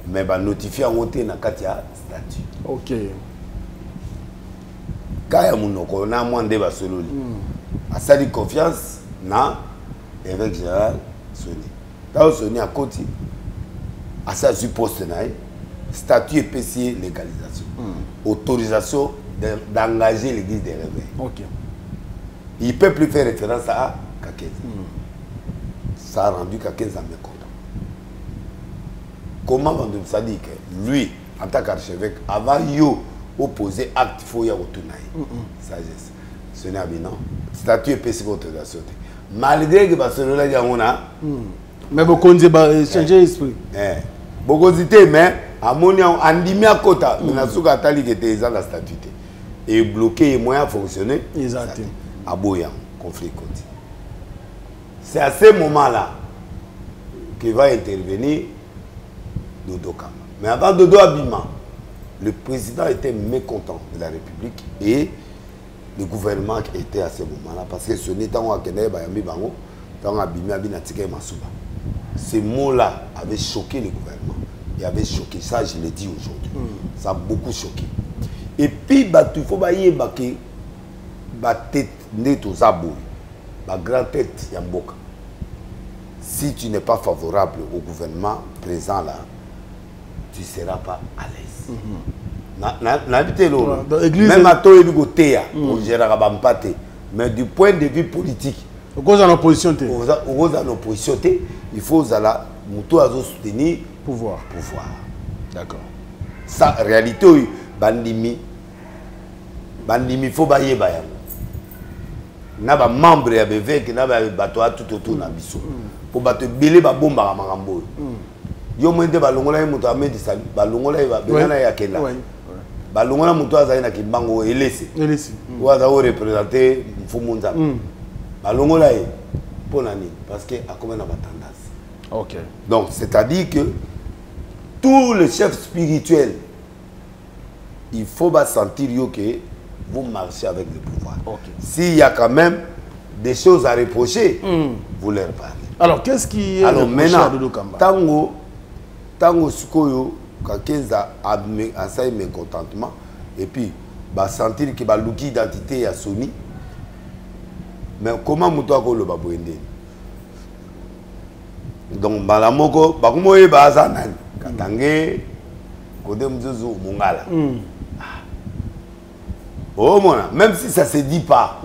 mais ba notifier yango te na kati ya statut. OK. Kaya munoko na mwande ba sololi. Asali confiance na évêque général Sony. Dans Sony à côté asa supposé na statut EPC légalisation. Autorisation d'engager l'église des réveils. OK. Il peut plus faire référence à Kakeza. Ça a rendu Kakeza mécontent. Comment on ça dit que lui, en tant qu'archevêque, avant yo opposé acte faut y avoir sagesse. Ce n'est pas non. Statut EPC autorisation. Malgré que Barcelone a mais beaucoup de changer l'esprit. Beaucoup de mais à mon andimi à kota, mais na suka tali que des ans la statut et bloqué et moyen fonctionner. Exactement. À Boyan, conflit côté. C'est à ce moment-là que va intervenir Dodo Kama. Mais avant Dodo Abima, le président était mécontent de la République et le gouvernement était à ce moment-là parce que ce n'était pas ces mots-là avaient choqué le gouvernement. Il avait choqué, ça je le dis aujourd'hui. Ça a beaucoup choqué. Et puis, il faut que la tête n'est aux abos, la grande tête Yamboka. Si tu n'es pas favorable au gouvernement présent là, tu ne seras pas à l'aise. Même à toi, on gérera pas. Mais du point de vue politique, il faut soutenir pouvoir. D'accord. Ça, en réalité, bandimi faut bailler bayam. Na ba membre ya bevek na ba bato tout autour na biso. Pour bato belé ba bomba marambo. yo mwende balongola muto amedi sali balongola bengana ya kenda balongola muto azali na kimbango elesi waza o représenter mfumu nzambe balongola ye pona nini parce que akoma na batendance. OK. Donc c'est-à-dire que tous les chefs spirituels il faut pas sentir que vous marchez avec le pouvoir. Okay. S'il y a quand même des choses à reprocher, vous leur parlez. Alors, qu'est-ce qui est reproché à Dodo Kamba? Tango Sukoyo, quand quelqu'un a un mécontentement, et puis, bah sentir que bah l'identité à Sony, mais comment muto ko le babouende? Donc, balamoko, bah comment est bazanan? Katange, kodem zuzu mungala. Oh mon, même si ça ne se dit pas,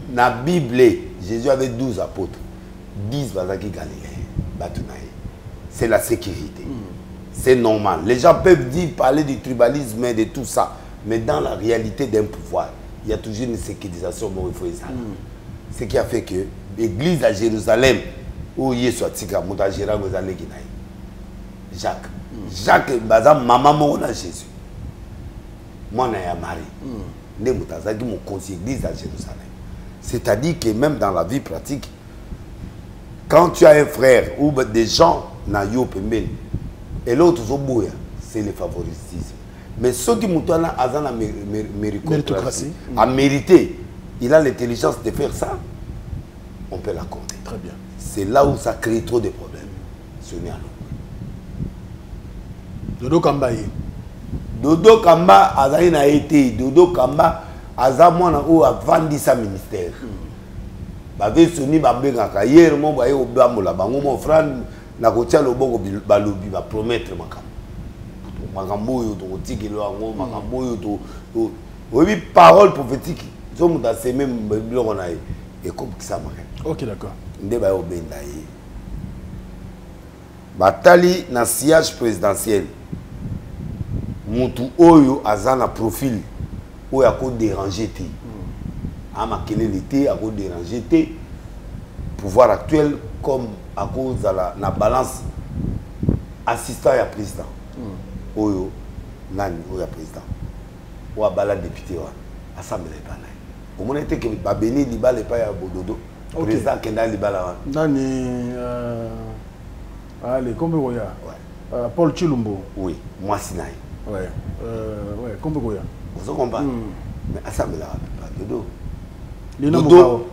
dans la Bible, Jésus avait 12 apôtres. 10 Bazaki Galilée. C'est la sécurité. C'est normal. Les gens peuvent dire, parler du tribalisme et de tout ça. Mais dans la réalité d'un pouvoir, il y a toujours une sécurisation. Bon, il faut ça. Ce qui a fait que l'église à Jérusalem, où il y a Jacques. Jacques, maman, mon Jésus. Moi, je suis marié. Je suis mon conseiller d'église à Jérusalem. C'est-à-dire que même dans la vie pratique, quand tu as un frère ou des gens, et l'autre, c'est le favoritisme. Mais ceux qui ont la méritocratie, à mériter, il a l'intelligence de faire ça, on peut l'accorder. Très bien. C'est là où ça crée trop de problèmes. Ce n'est à l'eau. Dodo Kamba. Dodo Kamba a été Dodo Kamba a vendu sa ministère. Bavé soni babengaka hier mo baye obamola bango mon frère na kotia loboko balobi ba promettre makambo yo to kotikelo ngo makambo yo to oui parole prophétique zo muta seme biloko na e comme ça maré. OK, d'accord. Nde ba obenda ye batali na siège présidentiel mutu oyo azana profil oyo a ko déranger té à maquiller l'été, à cause déranger pouvoir actuel comme à cause de la balance assistant à président. Oyo, nani, oyo président. Ou à bala député, assemblée pas là. Au moins, était que Babeni Liba n'est pas à Bododo. Président Kenda Liba là. Nani, allez, comme vous voyez. Paul Chilumbo. Oui, moi Sinaï. Ouais, comme vous voyez. Vous comprenez? Mais assemblée là, pas Dodo. Lina Mouvao.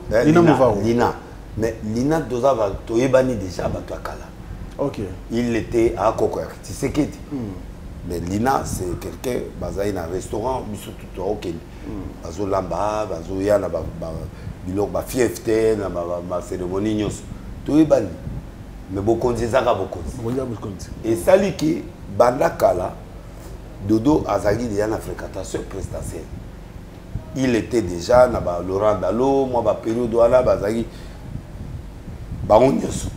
Lina. Mais Lina Doza va toyebani déjà Batouakala. OK. Il était à Koko. Tu sais qui? Mais Lina, c'est quelqu'un basé dans un restaurant, biso tout OK. Bazo lamba, bazo ya na ba bilok ba fiefté na ba cérémonie nyos. Toyebani. Mais beaucoup disaka beaucoup. Et sali ki banda kala Dodo azagi déjà na fréquentation présidentielle. Il était déjà dans Laurent Dalo, moi ba période là bazaki bango nyoso.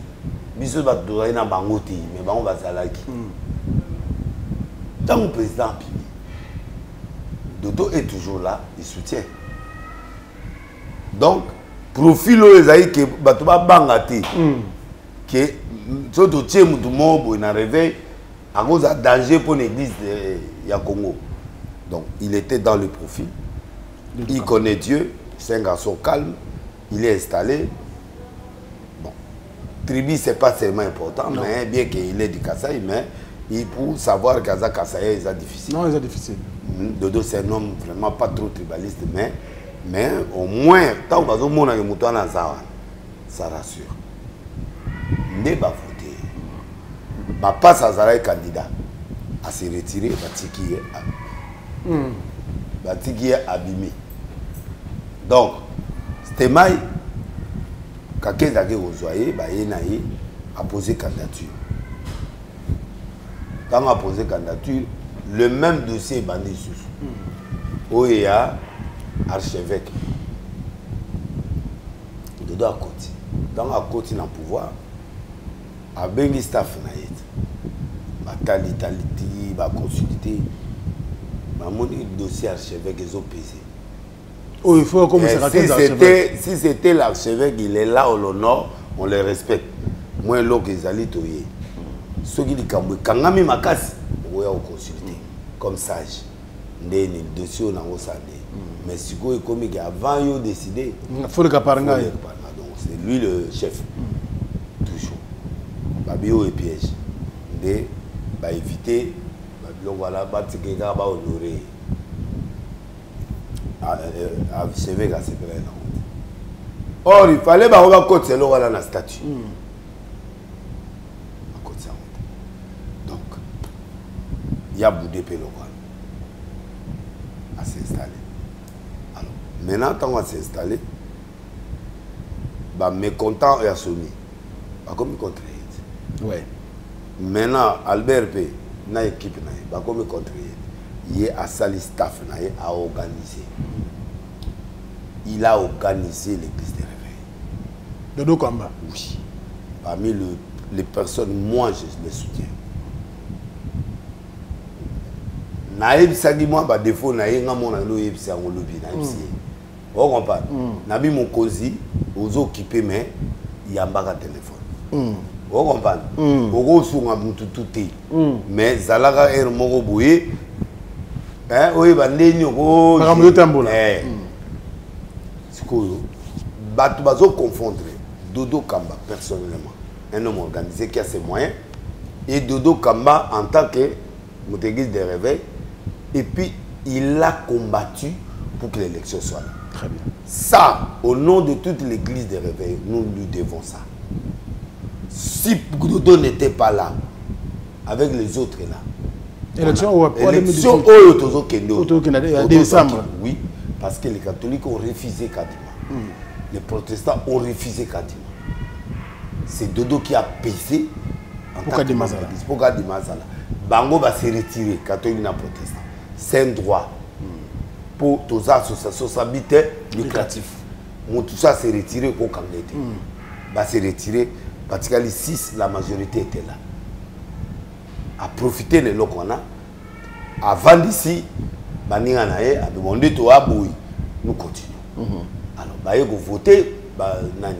Biso ba doza na bango ti, mais bango bazalaki. Tant le président Pimi, Dodo est toujours là, il soutient. Donc profil ezali que bato ba bangati que soto tie mutu mobo na réveil à cause de danger pour l'église de Congo. Donc il était dans le profil. Il connaît Dieu, c'est un garçon calme, il est installé. Bon, tribu, ce n'est pas tellement important, mais bien qu'il est du Kasaï, mais il faut savoir que Kasaï est difficile. Non, c'est difficile. Dodo, c'est un homme vraiment pas trop tribaliste, mais au moins, tant que vous avez un ça rassure. Ne pas voter. Pas Sazara est candidat à se retirer, Batiki est abîmé. Donc, c'était maï. Quand quelqu'un a posé candidature. Quand on a posé candidature, le même dossier est bandé sous. Où il y a archevêque. Il doit à côté. Dans la côté, dans le pouvoir, à Bengi staff, il va consulter. Mon dossier archevêque, ils ont pesé. Oh, il faut commencer à si c'était l'archevêque, il est là au nord, on le respecte. Moi, l'autre, ils allaient toyer. ceux qui likambo kangami makasi oya au consulter comme sage ndeni dossier na osande mais siko ekomi que avant yo décider faut le caparanga donc c'est lui le chef toujours babio et piège de ba éviter donc voilà ba tikeka ba honorer à CV à c'est vrai. Or il fallait ba roba côte c'est là la statue. À côté ça. Donc il y a boudé pélo à s'installer. Alors maintenant quand on va s'installer ba mécontent et assoumis. Ba comme contre. Ouais. Maintenant Albert P na équipe na ba comme contre. Il a sali staff a organisé. Il a organisé l'église des réveils. Dodo Kamba. Oui. Parmi les personnes, moi je les soutiens. Naïb Sagi, moi, par défaut, naïb Naïb c'est un lobby. Vous comprenez? Nabi Mokozi, aux occupés, mais il y a un bac à téléphone. Vous comprenez? Vous comprenez? Mais Zalaga est mort boué. Oui, bandeni oh. Bato confondre Dodo Kamba personnellement, un homme organisé qui a ses moyens, et Dodo Kamba en tant que église des réveils, et puis il a combattu pour que l'élection soit là. Très bien. Ça, au nom de toute l'église des réveils, nous lui devons ça. Si Dodo n'était pas là, avec les autres là, élection au décembre. Oui, parce que les catholiques ont refusé Kadima. Les protestants ont refusé Kadima. C'est Dodo qui a pesé pour Kadima Zala. Bango va se retirer, catholique et protestant. C'est un droit pour tous les associations lucratifs. Tout ça s'est retiré pour Kangete. Va se retirer parce que les 6, la majorité était là. À profiter de l'eau qu'on a. Avant d'ici, Baninga Nae a demandé tout à Boui. Nous continuons. Alors, bah, il faut voter Nani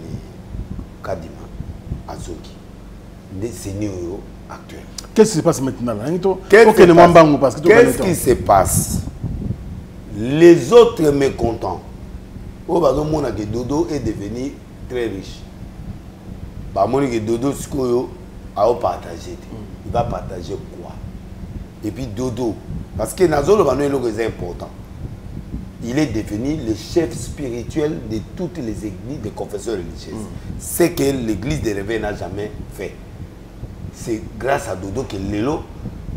Kadima Azoki. C'est nous actuel. Qu'est-ce qui se passe maintenant? Qu'est-ce qui se passe? Les autres mécontents. Au Bazomo que Dodo est devenu très riche. Bamoni que Dodo Skoyo a partagé. Il va partager quoi? Et puis Dodo, parce que Nazolo est important. Il est devenu le chef spirituel de toutes les églises de confession religieuse. Ce que l'église des réveils n'a jamais fait. C'est grâce à Dodo que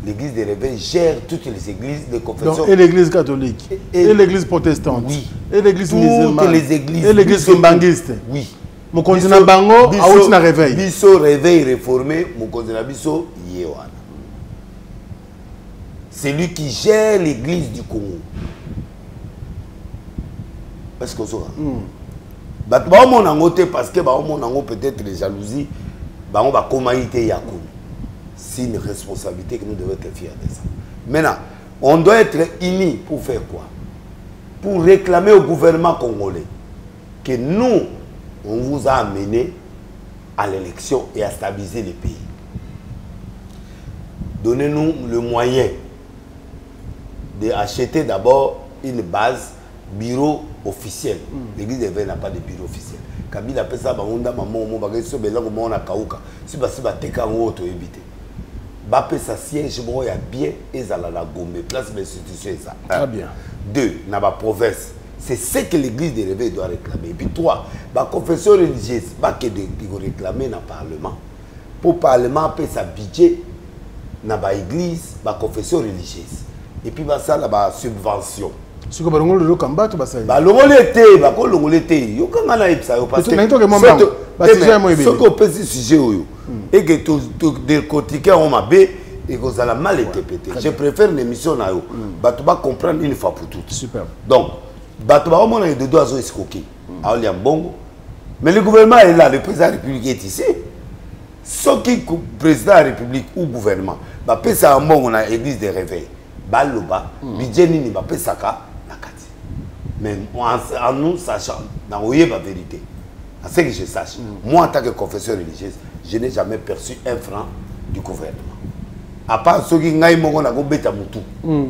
l'église des réveils gère toutes les églises de confession. Donc, et l'église catholique, et l'église protestante, oui. Et l'église musulmane, toutes les églises, et l'église kimbangiste. Oui. Mon continent Bango a un réveil. Bisso réveil réformé, mon continent Bisso Yewana. C'est lui qui gère l'église du Congo. Parce que ça. Parce que peut-être les jalousies, c'est une responsabilité que nous devons être fiers de ça. Maintenant, on doit être unis pour faire quoi? Pour réclamer au gouvernement congolais que nous, on vous a amené à l'élection et à stabiliser le pays. Donnez-nous le moyen d'acheter d'abord une base, bureau officiel. L'église des Verts n'a pas de bureau officiel. Kabila appelle ça Bamunda Maman, si on a Kauka, si on a Teka ou autre éviter. Bapé sa siège, il y a bien, et ça la gomme, place l'institution et ça. Très bien. 2, dans la province. C'est ce que l'église des réveils doit réclamer. Et puis 3, la confession religieuse, pas que de réclamer dans le Parlement. Pour le Parlement, après sa budget, dans l'église, la confession religieuse. Et puis ça, la subvention. Si vous avez le combat, tu vas ça. L'ongolete, l'ongolete. Yo quand on a eu ça, parce que ce qu'on peut ce sujet et que de côté on m'a bé et que ça a mal interprété. Je préfère une émission na yo. Tu vas comprendre une fois pour toutes. Super. Donc, tu vas au de deux à escroquer. Mais le gouvernement est là, le président de la République est ici. Ce qui est président de la République ou gouvernement, peut ça un bon on a église des réveils. Baloba, budget ni ba pesaka nakati. Mais en nous sachant, dans la vérité, à ce que je sache, moi en tant que confesseur religieuse, je n'ai jamais perçu un franc du gouvernement. À part ceux qui n'aiment pas qu'on a bêta moutou. On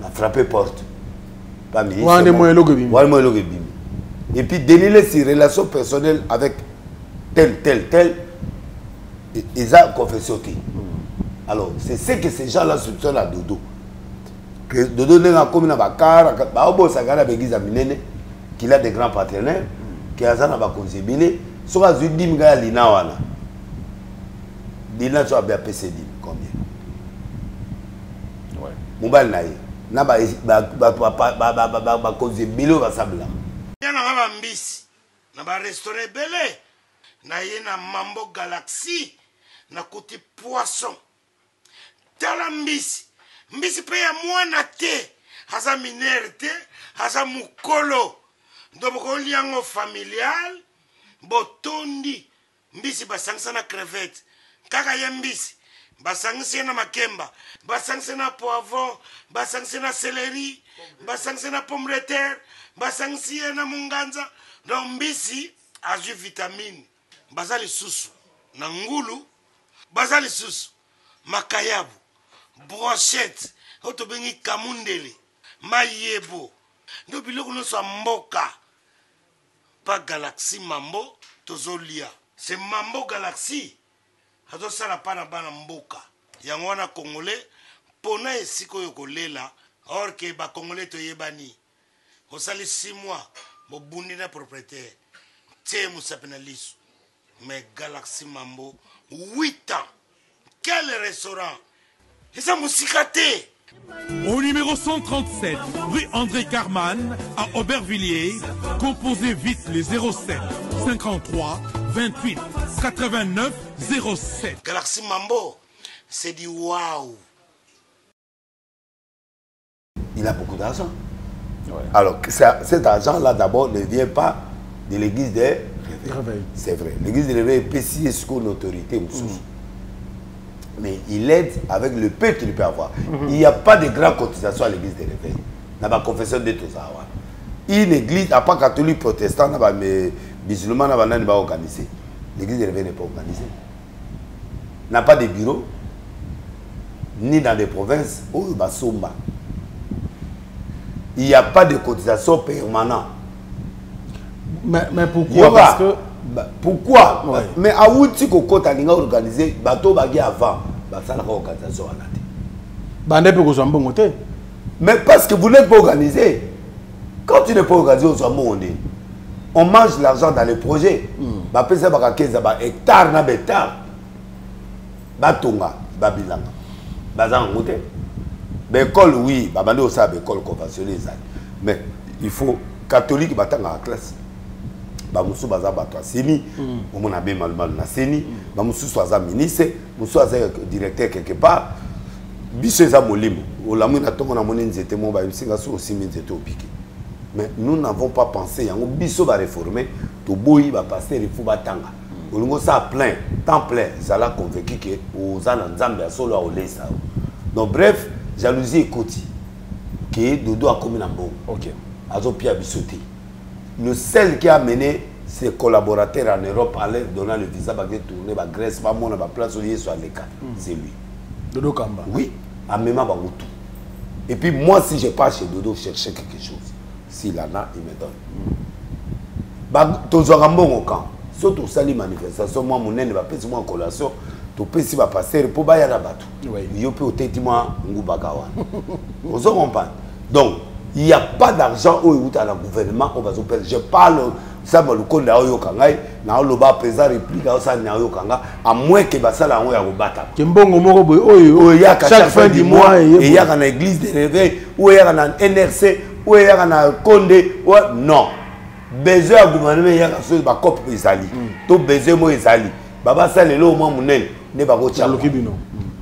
a frappé porte. Pas ministre. Et puis dénier ses relations personnelles avec tel. Ils ont confessé. Alors, c'est ce que ces gens-là soupçonnent à Dodo. Que Dodo n'est pas comme un car, qu'il a des grands partenaires, qu'il a des conseillers. Soit à Zudim Gaya Lina, Lina soit bien PCD. Combien? Mobile Naï. Na ba cause bilo va sabla. Yana ba mbisi. Na ba restaurant belé. Na yena Mambo Galaxy. Na côté poisson. Tala mbisi. Mbisi pe ya mwana te. Haza minere te. Haza mukolo. Ndoboko liango familial. Botondi. Mbisi basangisa na crevette. Kaka ya mbisi. Basangisi na makemba. Basangisi na poivron. Basangisi na céleri. Basangisi na pomme de terre. Basangisi na munganza. Donc mbisi azu vitamine. Bazali susu. Na ngulu. Bazali susu. Makayabu. Brochette. Oto bengi kamundele. Mayebo. Ndo biloko no so mboka. Pas Galaxy Mambo. Tozolia. C'est Mambo Galaxy. Azo sala pana bana mboka. Yango wana Congolais. Pona esiko yokolela. Or que ba Congolais to yebani. Osali 6 mois. Bo bundi na propriétaire. Te musapena lisu. Mais Galaxy Mambo. 8 ans. Quel restaurant. Et ça moussikaté. Au numéro 137, rue André Carman, à Aubervilliers, composez vite les 07 53 28 89 07. Galaxy Mambo, c'est du waouh. Il a beaucoup d'argent. Ouais. Alors, cet argent-là, d'abord, ne vient pas de l'église des réveils. C'est vrai. L'église des réveils est pessie sur une autorité. Mais il aide avec le peu qu'il peut avoir. Il n'y a pas de grande cotisation à l'église des réveils. Dans la confession de Tozawa. Une église, à part catholique, protestant, mais musulman, n'est pas organisé. L'église des réveils n'est pas organisée. N'a pas de bureau, ni dans les provinces, où Basomba. Il n'y a pas de cotisation permanente. Mais pourquoi? Parce que pourquoi? Ouais. Mais à Outi Koko Talinga organisé, bateau bagui avant, ça n'a pas organisation à la tête. Mais parce que vous n'êtes pas organisé. Quand tu n'es pas organisé, on mange l'argent dans les projets. Bah pesa baka 15 hectares na hectares. Batonga, babilanga. Bazan ngote. L'école oui, babande au sa école conventionnelle. Mais il faut catholique batanga en classe. Bamusu baza bato aseni omona be malumalu na seni bamusu soaza ministre musu aza directeur quelque part biso eza molimo olamu na tongo na moni nzete mo ba singa so aussi nzete opiki. Mais nous n'avons pas pensé yango biso ba réformer to boyi ba passer il faut batanga olingo ça plein temps plein ça l'a convaincu que ozana nzambe solo olesa. Donc bref, jalousie ekoti que Dodo a commis na mbongo. OK. Azo pia bisoté. Le seul qui a mené ses collaborateurs en Europe à l'air donnant le visa pour tourner la Grèce, pas mon place où il est sur les cas. C'est lui. Dodo Kamba. Oui, à même à Baoutou. Et puis moi, si je pars chez Dodo chercher quelque chose, s'il en a, il me donne. Toujours un bon camp. Surtout ça, les manifestations, moi, mon aîné va payer en collation. Tu peux si va passer pour bailler la bateau. Il peut être moi, Ngoubagawa. Vous comprenez? Donc, il n'y a pas d'argent au gouvernement. Je parle ça me le compte d'ailleurs kangai na loba président réplique ça na yo kanga à moins que basala ngo ya robata kimbongo moko boy oyo chaque fin du mois et y a dans l'église de réveil ou y a dans NRC ou y a dans Condé non besoin gouvernement y a sur ba cop izali to besoin mo izali baba salelo mo munene ne ba ko tcha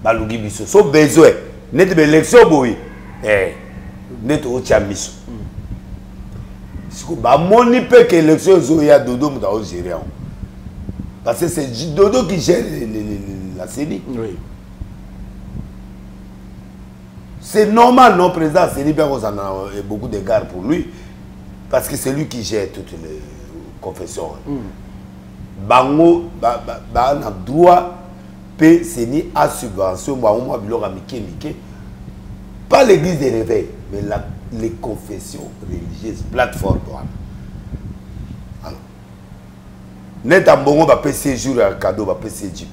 ba luki biso so besoin net be élection boy net o tcha miso. Bah, mon peu que l'élection il y a Dodo qui gérer. Parce que c'est Dodo qui gère la CENI. Oui. C'est normal, non, président CENI, bien qu'on a beaucoup d'égards pour lui. Parce que c'est lui qui gère toutes les confessions. Bango, on a droit, P. Seni a subvention, moi, bilora Mike. Pas l'église des réveils, mais les confessions religieuses, plateforme. Alors, net en bon, on va payer séjour à cadeau, on va payer jeep.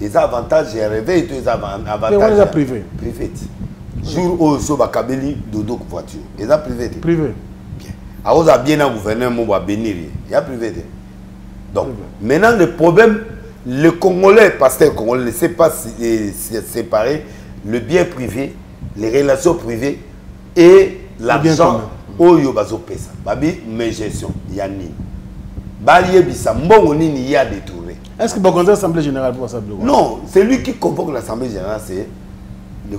Les avantages, j'ai réveil, les avantages. Les privé. Privé. Jour où on va cabeli dodo voiture. Les privé. Privé. Bien. Alors, on a bien un gouvernement, on va bénir. Il y a privé. Donc, maintenant, le problème, le Congolais, pasteur congolais, ne sait pas séparer le bien privé, les relations privées et l'argent. Oyo bazo pesa. Babi, mes gestions. Yani. Balié bisa, mbongo nini y a détourné. Est-ce que vous avez l'Assemblée générale pour ça? Non, c'est lui qui convoque l'Assemblée générale, c'est le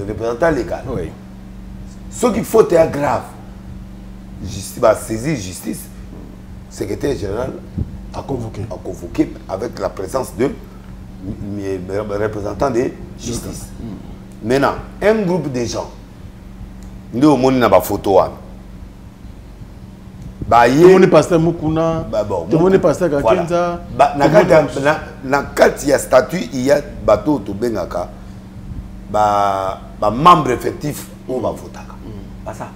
représentant légal. Oui. Ce qu'il faut est grave. Justice, bah, saisir justice, secrétaire général a convoqué avec la présence de représentants de justice. Maintenant, un groupe de gens, nous avons une photo. Tout le monde est pasteur Mukuna, tout le monde est pasteur Kakenza. Dans le statut, il y a bateau to bengaka, membre effectif, on va voter. Pas ça.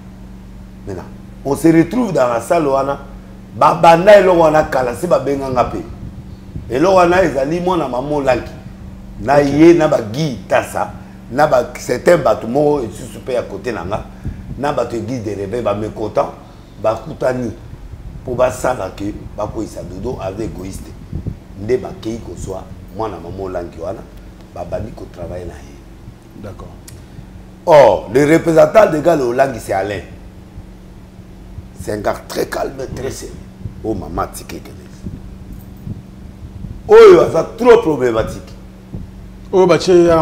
Maintenant, on se retrouve dans la salle, banda elo wana kala si ba benganga pe. Elo wana ezali mona maman lanki. Na ye na ba gi tasa, na ba certains bâtiments et super à côté nanga, na ba te guide de réveil ba mécontent, ba kutani pour ba sala que ba ko isa dodo avec égoïste. Nde ba kei ko soit mona maman lanki wana, ba bani ko travailler na ye. D'accord. Or, le représentant de gars au langi c'est Alain. C'est un gars très calme, très sérieux. Oh maman, tiki oh, c'est trop problématique. Oh, bah,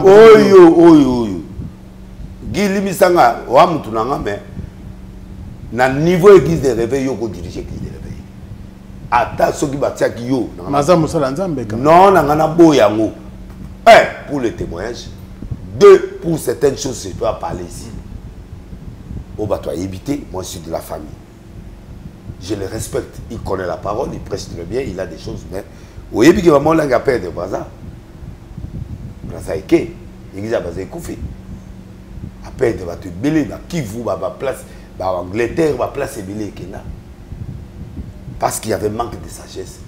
oh. Guy Limisanga, wa mutunanga, mais na niveau église de réveil, yo ko diriger église de réveil. Ata soki batia ki yo. Maza musala nzambe. Non, nangana boyango. Un, pour le témoignage. Deux, pour certaines choses, je dois parler ici. Oh, bah, toi, éviter, moi, je suis de la famille. Je le respecte. Il connaît la parole, il prêche très bien, il a des choses, mais au début, il va m'en faire perdre Braza. Braza Eke, il a basé Koufi. Après, il va te belé, qui vous va place, Angleterre va placer belé Kena. Parce qu'il y avait manque de sagesse.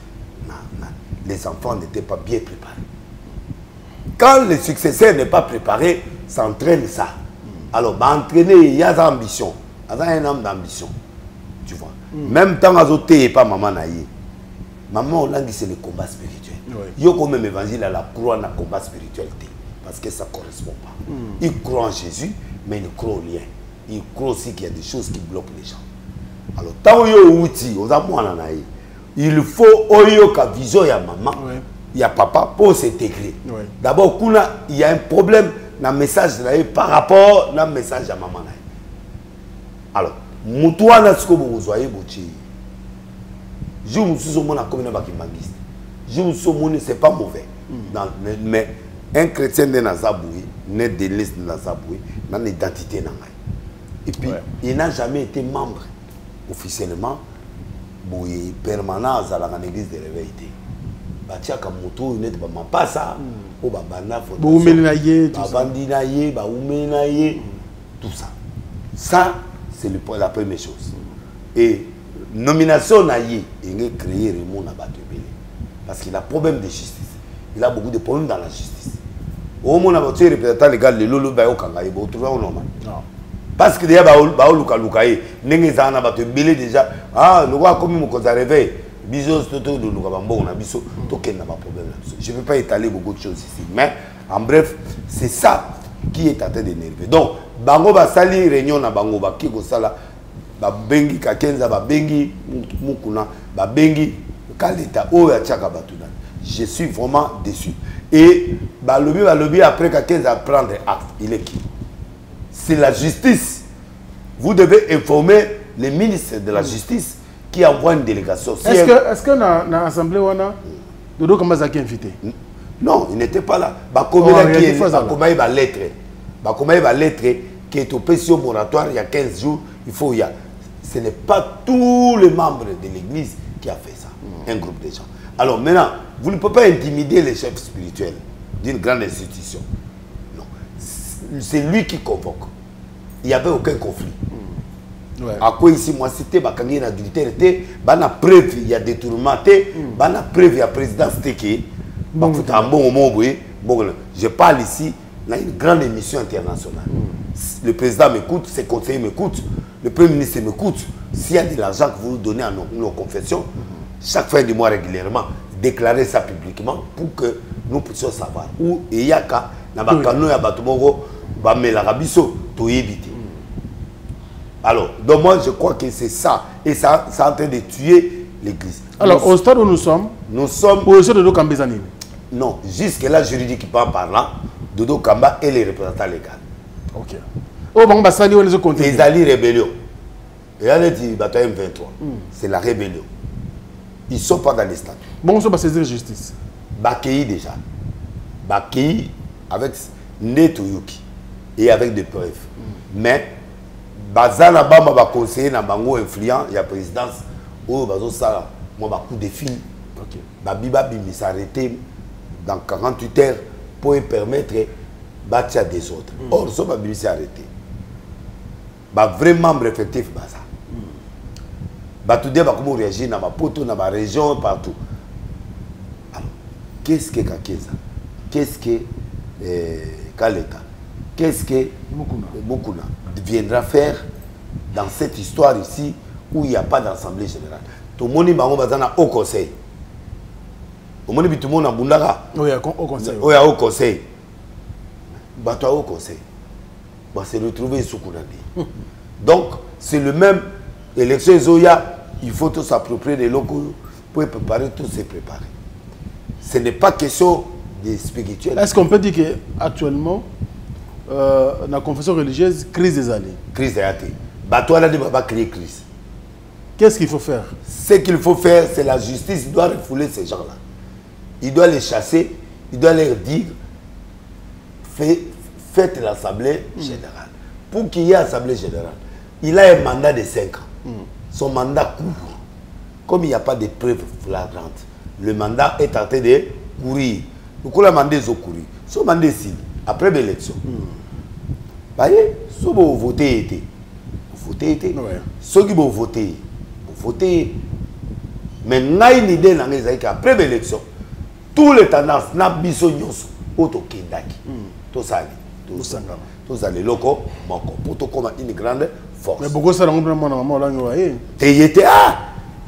Les enfants n'étaient pas bien préparés. Quand le successeur n'est pas préparé, ça entraîne ça. Alors, entraîner, il y a de l'ambition. Il y a un homme d'ambition. Tu vois. Même tant azoté et pas maman naïe. Maman on l'a dit c'est le combat spirituel. Il y a quand même évangile à la croix dans le combat spirituel parce que ça ne correspond pas. Il croit en Jésus mais il croit au lien. Il croit aussi qu'il y a des choses qui bloquent les gens. Alors tant qu'il y a un outil, il faut une vision il y a maman, il y a papa pour s'intégrer. D'abord il y a un problème dans le message par rapport au message à maman. Alors Moutouana ce que vous voyez, je me suis dit que c'est pas mauvais. Mais un chrétien de Nazaboui, né de l'Est de Nazaboui, n'a une identité. Et puis, il n'a jamais été membre officiellement permanent à l'église de réveil. Batia Kamoto, il n'est pas ça. Tout ça. Ça, c'est la première chose. Et nomination naïe, il a créé Raymond Nabatebele. Parce qu'il a problème de justice. Il a beaucoup de problèmes dans la justice. Au moins, on a tué représentant légal de Lolo Bayo Kangaye, vous trouvez au normal. Parce que déjà, Bao Luka Lukaye, Nengezan Nabatebele déjà, ah, le roi comme il m'a réveillé, Bizos Toto de Luka Bambo, on a biso, Token n'a pas de problème. Je ne vais pas étaler beaucoup de choses ici. Mais, en bref, c'est ça qui est en train d'énerver. Donc, Bango va salir réunion na Bango va kiko sala ba bengi Kakenza ba bengi Mukuna ba bengi Kaleta oya tchaka batuna. Je suis vraiment déçu. Et ba lobby après Kakenza prendre acte. Il est qui? C'est la justice. Vous devez informer les ministres de la justice qui envoient une délégation. Est-ce que dans l'Assemblée wana Dodo Kamazaki invité? Non, il n'était pas là. Ba komela qui est ba lettre. Comment il va l'être qui est au PCO moratoire il y a 15 jours, il faut y a. Ce n'est pas tous les membres de l'église qui a fait ça, un groupe de gens. Alors maintenant, vous ne pouvez pas intimider les chefs spirituels d'une grande institution. Non. C'est lui qui convoque. Il n'y avait aucun conflit. À quoi ici, moi, c'était Bakangi na adultère, bana preuve, il y a détournement, bana preuve, il y a présidence TK. Bon moment, je parle ici dans une grande émission internationale. Le président m'écoute, ses conseillers m'écoutent, le premier ministre m'écoute. S'il y a de l'argent que vous donnez à nos confessions, chaque fin du mois régulièrement, déclarez ça publiquement pour que nous puissions savoir. Ou il y a qu'à Nabakano ya Batumoro, Bamélarabiso, to éviter. Alors, donc moi je crois que c'est ça. Et ça, c'est en train de tuer l'église. Alors, au stade où nous sommes position de Dodo Kambezani. Non, jusque-là, juridiquement parlant, Dodo Kamba est les représentants légaux. Ok. Oh, bon, Bassali, on les a comptés. Les alliés rébellion. Et là, dit bataille M23. C'est la rébellion. Ils ne sont pas dans les statuts. Bon, on va saisir justice. Bakei déjà. Bakei avec Netoyuki et avec des preuves. Mais, Bazana Bama va conseiller na bango influent, il y a présidence. Oh, Bazo Sala, moi, ma coup de fil. Ok. Babiba Bimi s'arrêter dans 48 heures pour permettre de bâtir des autres. Or, ça va s'est arrêté. Bah, vraiment membre effectif, Baza. Bah, tout le monde va réagir dans ma poto, dans ma région, partout. Alors, qu'est-ce que Kakeza? Qu'est-ce que Kaleta? Qu'est-ce que Mukuna viendra faire dans cette histoire ici où il n'y a pas d'assemblée générale? Tout le monde est au conseil. Tout le monde est au Bundara. Oui, au conseil. Oui, au conseil. Bato au conseil. Va se retrouver sous Kounandi. Donc, c'est le même élection Zoya. Il faut tous s'approprier des locaux pour préparer, tous se préparer. Ce n'est pas question de spirituel. Est-ce qu'on peut dire qu'actuellement, dans la confession religieuse, crise des alliés? Crise des alliés. Bato a dit va créer crise. Qu'est-ce qu'il faut faire? Ce qu'il faut faire, c'est la justice. Il doit refouler ces gens-là. Il doit les chasser. Il doit leur dire faites l'assemblée générale. Pour qu'il y ait l'assemblée générale, il a un mandat de 5 ans. Son mandat court. Comme il n'y a pas de preuves flagrantes, le mandat est en train de courir. Nous avons demandé de courir. Son mandat est après l'élection. Vous voyez, si vous votez, vous votez. Ceux qui vont voter, vous votez. Mais nous avons une idée après l'élection, tous les tendances, nous avons tous les locaux, pour tout comme une grande force. Mais beaucoup de gens ont dit il était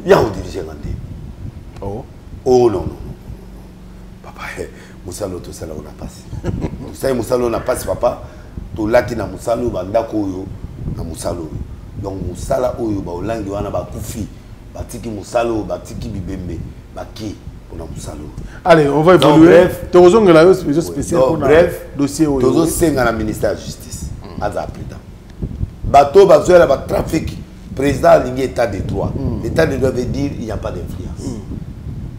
il y a un dirigeant. Oh non. Papa, Moussalo, tout ça là, on a passé. Tout ça, Moussalo, on a passé, papa. Tout là, na Moussalo, Bandako, na Moussalo. Donc, Moussala, Oyo, Baolangi, on a Bakoufi, Batiki Moussalo, Batiki Bibembe, Baki. Allez, on va évoluer. Bref, dossier au ministère de la Justice. Bateau, bateau, trafic. Président, l'état de droit. L'état de droit veut dire qu'il n'y a pas d'influence.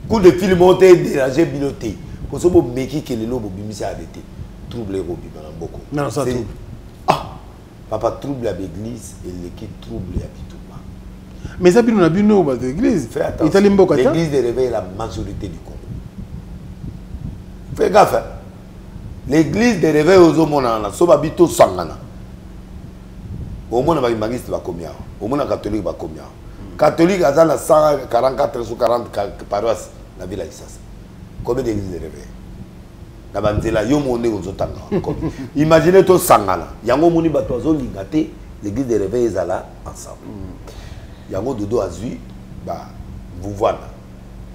Coup de fil monté, dérangé, biloté. Pour ce que vous mettez que les lobes sont arrêtés. Trouble les robes, beaucoup. Non, ça trouble. Ah, papa trouble l'église et l'équipe trouble l'habitude. Mais ça, on a vu nous l'église. L'église de réveil est la majorité du Congo. Fais gaffe. L'église de réveil aux hommes, on a un sangana. Au moins, on a un magiste combien? Au moins, un catholique combien? Catholique, il y a 144 ou 40 paroisses dans la ville d'Issas. Combien d'églises de réveil? Na banzela yo monde ozotanga. Imaginez to sangana. Yango moni bato azo lingate l'église de réveil ezala ensemble. Yango dodo azui ba vuvana.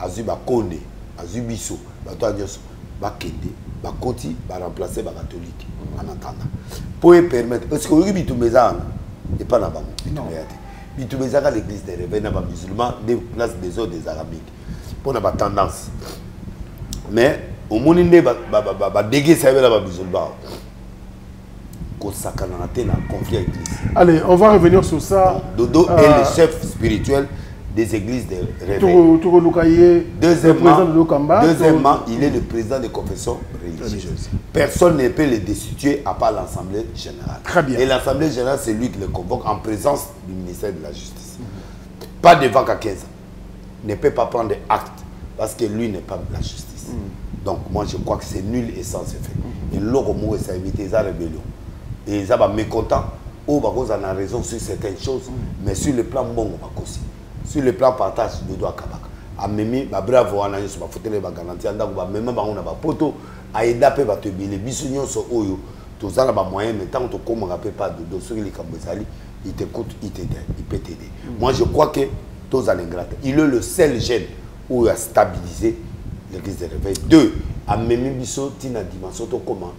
Azui ba konde, azui biso, bato anyoso ba kende, ba koti ba remplacer ba catholique en attendant. Pour permettre parce que bitumeza et pas na bango. Bitumeza ka l'église de réveil na ba musulmans des places des autres des arabiques. Pour na ba tendance. Mais au monde ba dégué ça la musulman ko sakana na conflit avec l'église. Allez, on va revenir sur ça. Dodo est le chef spirituel des églises de réveil. Deuxièmement, il est le président des confessions religieuses. Personne ne peut le destituer à part l'Assemblée générale. Très bien. Et l'Assemblée générale, c'est lui qui le convoque en présence du ministère de la Justice. Pas devant qu'à 15 ans. Ne peut pas prendre acte parce que lui n'est pas la justice. Donc moi je crois que c'est nul et sans effet. Et l'Oromo ça évite la rébellion. Et ça va mécontent. Oh, bah, on a raison sur certaines choses, mais sur le plan bon, on va aussi. Sur le plan partage, de doigt kabaka. A mimi, bah bravo, on a eu ce bah faut bah garantir, on a même bah on a bah poto, a aidé peu bah te les bisouillons sont oyo, tout ça là bah moyen, mais tant que comme on rappelle pas de dossier les cambosali, il t'écoute, il t'aide, il peut t'aider. Moi je crois que tous allez gratter. Il est le seul jeune où il a stabilisé l'église de réveil. Deux, a mimi biso tina dimension to comment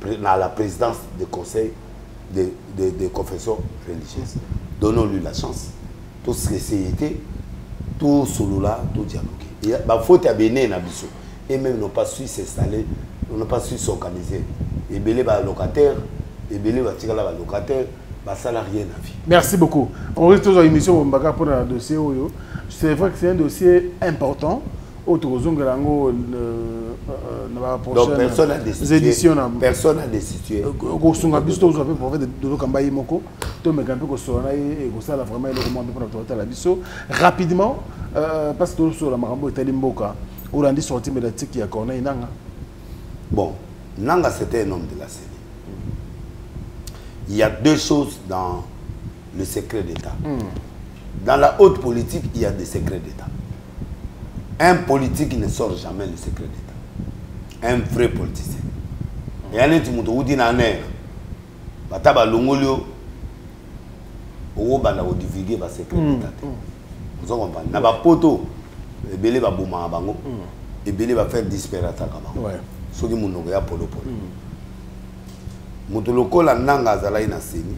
dans la présidence du conseil de confessions religieuses. Donnons-lui la chance. Tout ce que c'était, tout solo là, tout dialogué. Il faut être béni na biso. Et même n'ont pas su s'installer, n'ont pas su s'organiser. Et belé ba locataire, et belé ba tika la locataire, ba salarié na vie. Merci beaucoup. On reste toujours à l'émission pour le dossier. C'est vrai que c'est un dossier important. Donc personne n'a destitué. Personne n'a destitué. Rapidement, parce que sur la Marambo est Limboka, où l'on dit sorti médiatique qui a corné Nanga. Bon, Nanga c'était un homme de la série. Il y a deux choses dans le secret d'État. Dans la haute politique, il y a des secrets d'État. Un politique ne sort jamais le secret d'État. Un vrai politicien. Il y a un petit monde qui dit dans l'air, bataba longolio, ou bana ou divulguer le secret d'État. Vous comprenez? Na ba poto, et belé ba bouma bango, et belé va faire disparaître bango. Ce qui mon ya polo polo. Motoloko la nanga zala ina seni.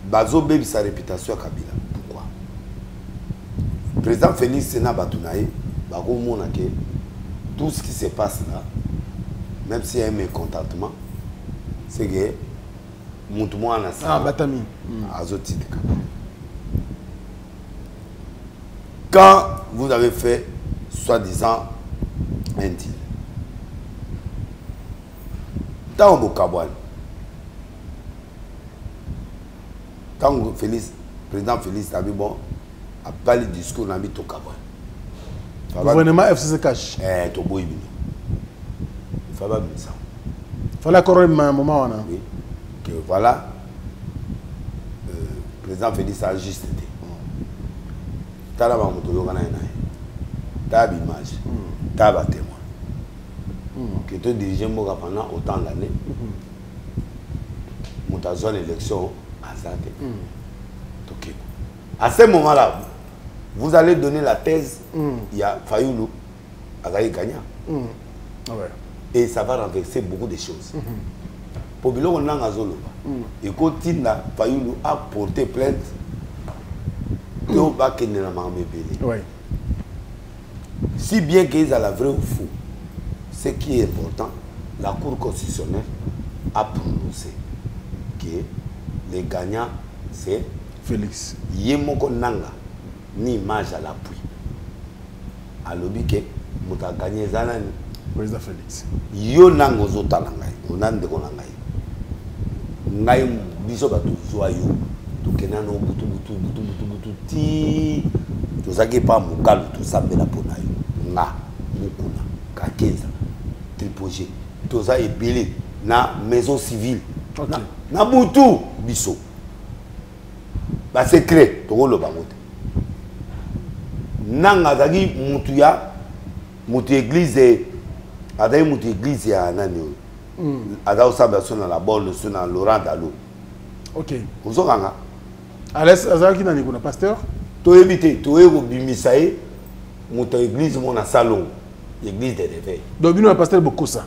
Bazo bebi sa réputation à Kabila. Le président Félix Sena Batounaï, tout ce qui se passe là, même s'il y a un mécontentement, c'est que Moutoumouan a ça. Batami. Quand vous avez fait, soi-disant, un deal, tant au Kabouane, tant que président Félix a dit bon, a pas le discours n'a mis au Kabouane. Gouvernement FCC cache. To boy bino. Il faut pas dire ça. Fallait encore un moment. Oui. Que voilà, le président Félix a juste été. T'as la maman de l'organe, t'as l'image, t'as le témoin. Que tu diriges pendant autant d'années, tu zone élection à Zate. À ce moment-là, vous allez donner la thèse, il y a Fayoulou, Agaï Gagna. Et ça va renverser beaucoup de choses. Pour Bilo, on a un zolo. Et quand Tina Fayoulou a porté plainte, si bien qu'ils ont la vraie ou faux, ce qui est important, la Cour constitutionnelle a prononcé que les gagnants, c'est Félix. Yemoko Nanga, ni image à l'appui. À l'objet, nous avons gagné Zanani. Président Félix. Yo Nango Zota Langai, on a de Konangai. Ngai biso batu zoayo. Tukena no butu ti tozaki pa mukalu tosambela pona yo nga mukuna kakeza tripoje toza ebele na maison civile na butu biso ba secret tokolo bango te nanga zaki mutu église adai mutu église ya nani yo ada osamba sona la bonne sona Laurent Dalo. OK ozokanga Alès Azaki nani kuna pasteur to éviter to ego bimisae moto église mon salon église de réveil donc bino pasteur Bokosa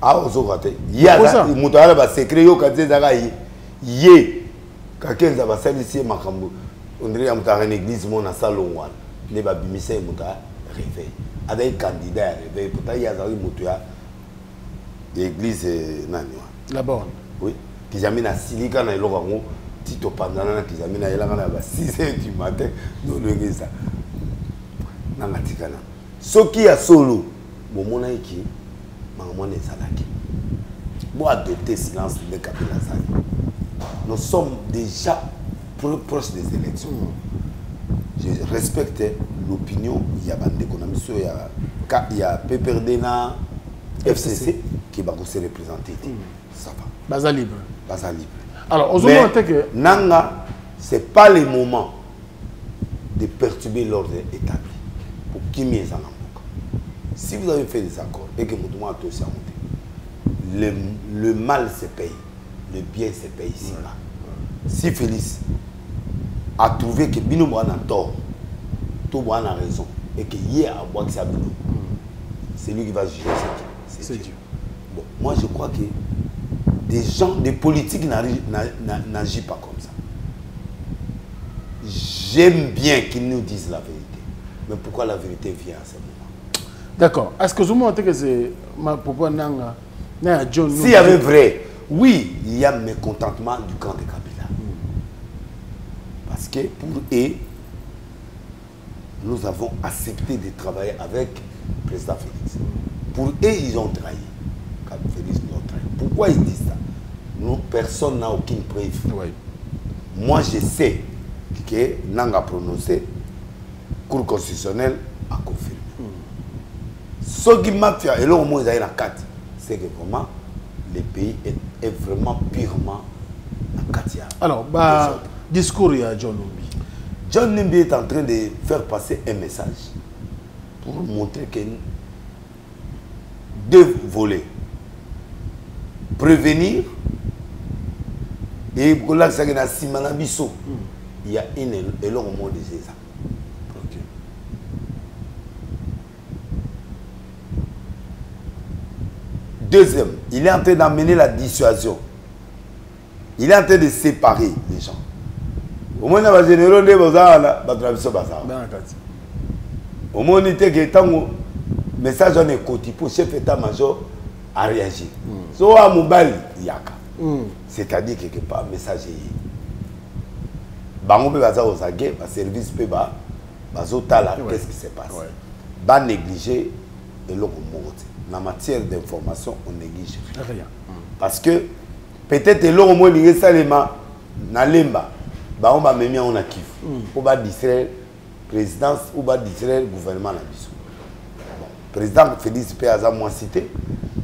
ah ozokate ya moto ala ba secret yo kaze zaka ye kakenza ba salisi makambo on dirait ya moto en église mon salon wana ne ba bimisae moto réveil avec candidat à réveil pourtant ya zaki moto ya église nani la borne oui qui jamais na silika na eloko ngo Tito Pandana qui zamina yelanga à 6h du matin dans le gisa nanga tikana soki ya solo bomona iki mamone salaki bo adopter silence de Kabila Sani. Nous sommes déjà proches des élections. Je respecte l'opinion, il y a des économies, il y a PPRD, FCC qui va se représenter. Ça va. Baza libre. Baza libre. Alors, mais que Nanga, ce n'est pas le moment de perturber l'ordre établi. Pour qui m'y est en si vous avez fait des accords et que vous avez tous le mal se paye, le bien se paye ici-bas. Si Félix a trouvé que Bino a tort, tout a raison, et qu'il y a à boire que ça Bino, c'est lui qui va juger c'est Dieu. Bon, moi je crois que des gens, des politiques n'agissent pas comme ça. J'aime bien qu'ils nous disent la vérité. Mais pourquoi la vérité vient à ce moment? D'accord. Est-ce que vous montrez que c'est ma propos Nanga? S'il y avait vrai, oui, il y a mécontentement du camp de Kabila. Parce que pour eux, nous avons accepté de travailler avec le président Félix. Pour eux, ils ont trahi. Félix nous a trahi. Pourquoi ils disent ça? Nous, personne n'a aucune preuve. Oui. Moi, je sais que Nanga prononcé, Cour constitutionnelle a confirmé. Ce qui m'a fait, et là au moins, c'est que vraiment, le pays est vraiment purement en Katia. Alors, discours, il y a John Numbi. John Numbi est en train de faire passer un message pour montrer que deux volets. Prévenir et pour là, il y a une et l'autre au monde de ça. Deuxième, il est en train d'amener la dissuasion. Il est en train de séparer les gens. Au moins, la générale de Bozala, au moins, il était que tant message en écoute pour chef d'état-major à réagir. So à Moubali, yaka. C'est-à-dire quelque part, message est. Bango peut baza aux aguets, ba service peut ba bazotala, qu'est-ce qui se passe? Ba négliger et l'autre mot. En matière d'information, on néglige rien. Parce que peut-être l'homme moins lié salema na lemba, ba on va même on a kiff. Ou ba distraire présidence ou ba distraire gouvernement na biso. Bon, président Félix P aza moins cité,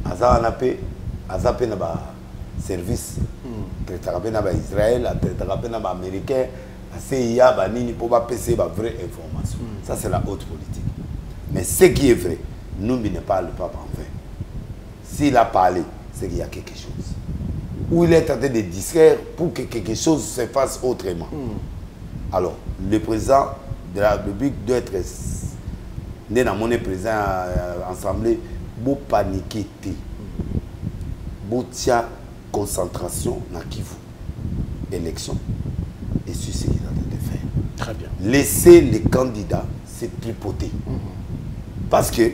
aza na pe na ba service. Traité na ba Israël, traité na ba américain, CIA ba nini pour ba PC ba vraie information. Ça c'est la haute politique. Mais ce qui est vrai, nous ne parlons pas en vain. S'il a parlé, c'est qu'il y a quelque chose. Ou il est en train de distraire pour que quelque chose se fasse autrement. Alors, le président de la République doit être dans mon président assemblée, pour paniquer, pour tiens concentration dans Kivu, élection, et sur ce qu'il est en train de faire. Très bien. Laissez les candidats se tripoter. Parce que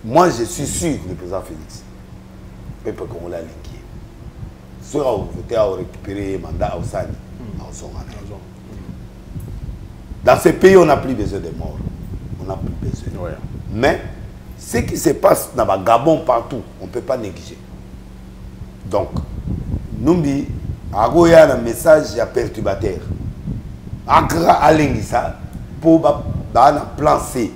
moi, je suis sûr que le président Félix, le peuple congolais a l'inquiet. Ceux qui ont voté à récupérer le mandat au Sani, dans ce pays, on n'a plus besoin de morts. On n'a plus besoin. Ouais. Mais ce qui se passe dans le Gabon partout, on ne peut pas négliger. Donc, nous disons, il y a un message perturbateur. Agra Alengisa, pour un plan C.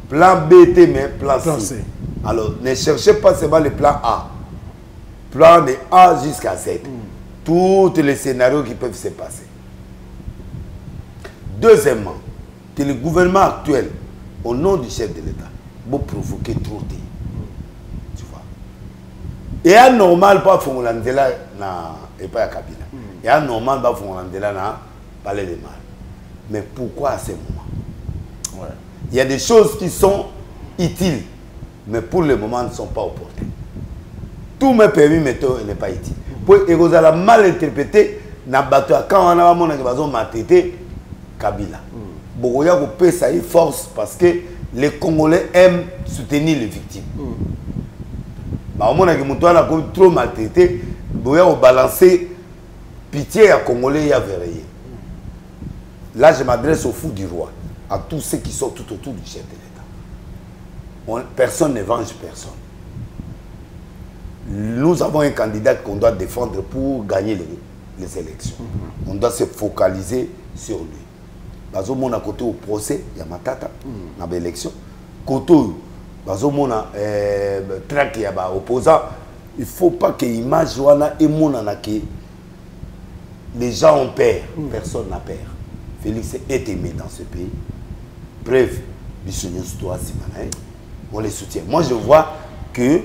Plan B, mais plan C. Alors, ne cherchez pas seulement le plan A. Plan de A jusqu'à Z. Tous les scénarios qui peuvent se passer. Deuxièmement, que le gouvernement actuel, au nom du chef de l'État, va provoquer trop de. Tu vois. Et à normal, pas Fongolandela et pas à Kabila. Et à normal, pas Fongolandela na parler de mal. Mais pourquoi à ce moment? Ouais. Il y a des choses qui sont utiles, mais pour le moment ne sont pas opportunes. Tout me permis, mais il n'est pas utile. Pour que vous avez mal interprété, quand on a maltraité Kabila. Beaucoup de gens ça force parce que les Congolais aiment soutenir les victimes. Au moment où on a trop maltraité, vous avez balancé pitié à Congolais et à Verrier. Là, je m'adresse au fou du roi, à tous ceux qui sont tout autour du chef de l'État. Personne ne venge personne. Nous avons un candidat qu'on doit défendre pour gagner les élections. On doit se focaliser sur lui. bazomona côté au procès ya matata na ba élection côté bazomona track ya ba opposant. Il faut pas que image wana emonana que les gens ont peur, personne n'a peur. Félix est aimé dans ce pays. Bref, on les soutient. Moi, je vois que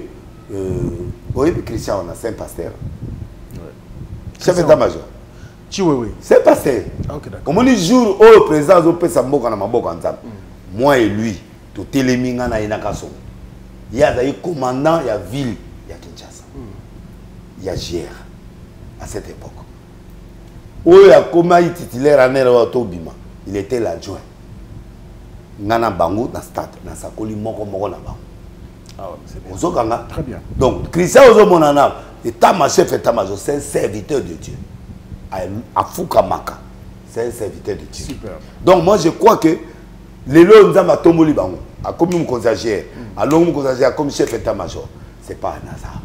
Christian, on a 5 pasteurs. Chef d'état-major. C'est pasteur. Comme on dit jour où le président moi et lui, tout est mingana inakaso. Il y a des commandants, il y a ville, il y a Kinshasa. Il y a GR à cette époque. Où il y a comment il titulaire à Nero-Tobima. Il était l'adjoint. Nana Bango dans stade, dans sa colis moko moko na bango. Ah ouais, c'est bien. Très bien. Donc Christian Ozomonana, état-major, c'est un serviteur de Dieu. À Fukamaka, c'est un serviteur de Dieu. Super. Donc moi je crois que les lois nous ont tombé bango. À comme nous conseillers, à l'homme conseiller comme chef état-major, c'est pas un hasard.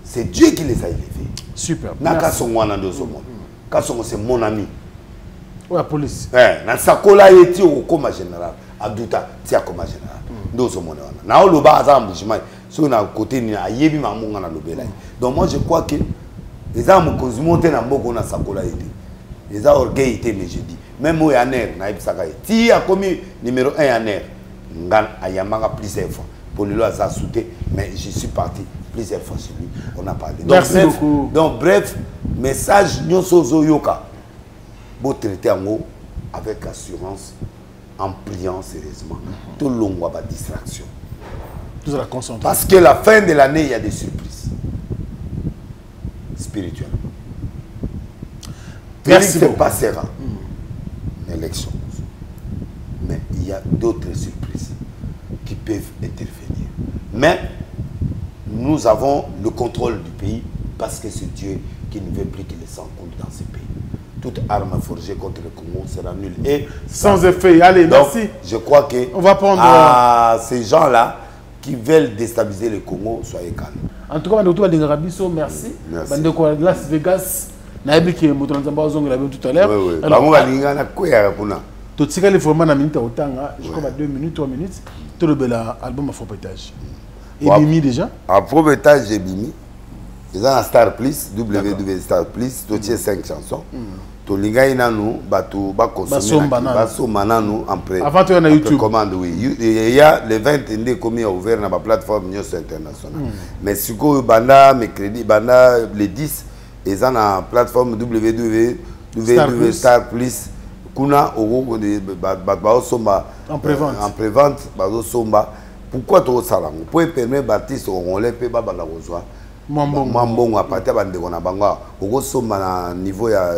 C'est Dieu qui les a élevés. Super. Naka Songwana de Zomon. Kasongo c'est mon ami. Ouais, la police. Dans sa cola est au coma général. Abdouta, c'est à coma général. Nous sommes mon ami. Now le bas à embouchement. Sur un côté ni a yebi mamunga na lobela. Donc moi je crois que les hommes qui montent dans beaucoup dans sa cola été. Les hommes orgueil été mais je dis même au yaner na ibsaka. Si a commis numéro 1 yaner, ngan ayamanga plusieurs fois pour le lois à souter mais je suis parti plusieurs fois chez lui. On a parlé. Donc, merci beaucoup. Donc bref, message nyoso yoka. Beau traiter en haut avec assurance, en priant sérieusement. Tout le monde va distraction. Tout la concentration. Parce que la fin de l'année, il y a des surprises spirituellement. Félix passera l'élection. Mais il y a d'autres surprises qui peuvent intervenir. Mais nous avons le contrôle du pays parce que c'est Dieu qui ne veut plus qu'il les s'encontre dans ce pays. Toute arme forgée contre le Congo sera nulle. Et sans effet. Allez, donc, merci. Je crois que on va prendre à ces gens-là qui veulent déstabiliser le Congo, soyez calmes. En tout cas, merci. Merci. Las Vegas, tout à l'heure. Tout ce qui est vraiment dans minute je crois 2 minutes, 3 minutes. Tout le bel album à Fopétage. Et Bimi déjà? À Fopétage, j'ai Bimi. Ils ont un Star Plus, WW Star Plus, tu as 5 chansons. Tu as nous, tu as consommé avant tu as YouTube. Commande, oui. Il y a le 20 qui ont ouvert dans la plateforme News International. Mais si tu as mercredi, les 10, ils ont la plateforme WW Star Plus. Kuna en prévente, pourquoi tu as ça? Vous pouvez permettre Baptiste on les paie pas la reçoit. Mambongo à partir de on a banga au somma na niveau ya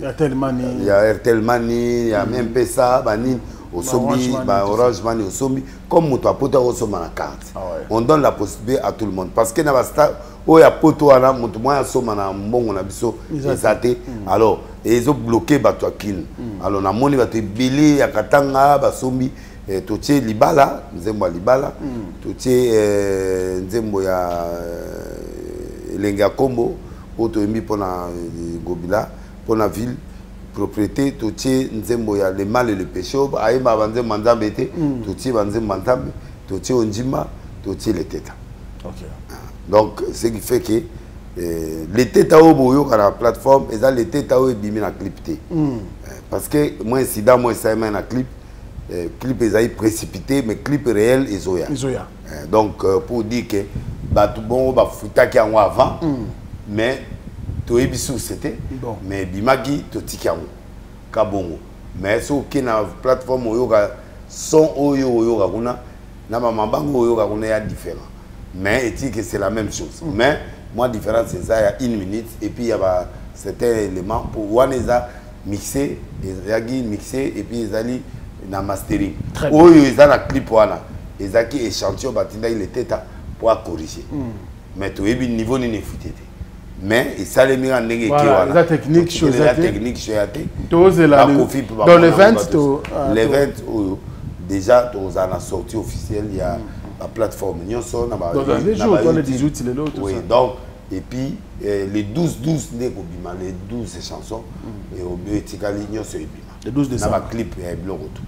Airtel Money, il y a Airtel Money, il y a même ça bani au sombi, Orange Money au sombi comme tu as poté au somma na carte. On donne la possibilité à tout le monde parce que na basta o ya poto ana mutu moya somma na mbongo na biso ezate alors et ils ont bloqué bato akine alors na moni bato ebele ya katanga basombi totie libala nzembo ya libala totie nzembo ya Lenga Kombo, auto émis pour la Gobila, pour la ville, propriété, tout nzembo ya le mal et le péché, aïma banze mandambete, tout banze mandambe, tout onjima, tout les têtes. Donc, ce qui fait que les têtes au boyo à la plateforme, et ça les têtes au bimi na clipté. Parce que moi incident moi ça m'a na clip, clip est précipité, mais clip réel est zoya. Donc pour dire que tout bon va fouta qui en avant mais to ebisu c'était mais bimagi to tikango kabongo mais so qui na plateforme yoga son oyo kuna na mambango yoga kuna ya différent mais et que c'est la même chose mais moi différence c'est ça il y a 1 minute et puis il y a certains éléments pour waneza mixer ezagi mixer et puis ezali na mastering oyo ezana clip wana ezaki échantillon batinda il était pour corriger. Mais tu as un niveau de néfité. Mais ça les mis en négatif. La technique, chose la technique, dans l'event, déjà, tu as sorti officielle, il y a la plateforme. Dans les jours, les 18, les autres. Oui, donc, et puis les 12 les 12 chansons, et au Biotikali, c'est Ebima. le 12 décembre. Na ba clip et blog tout.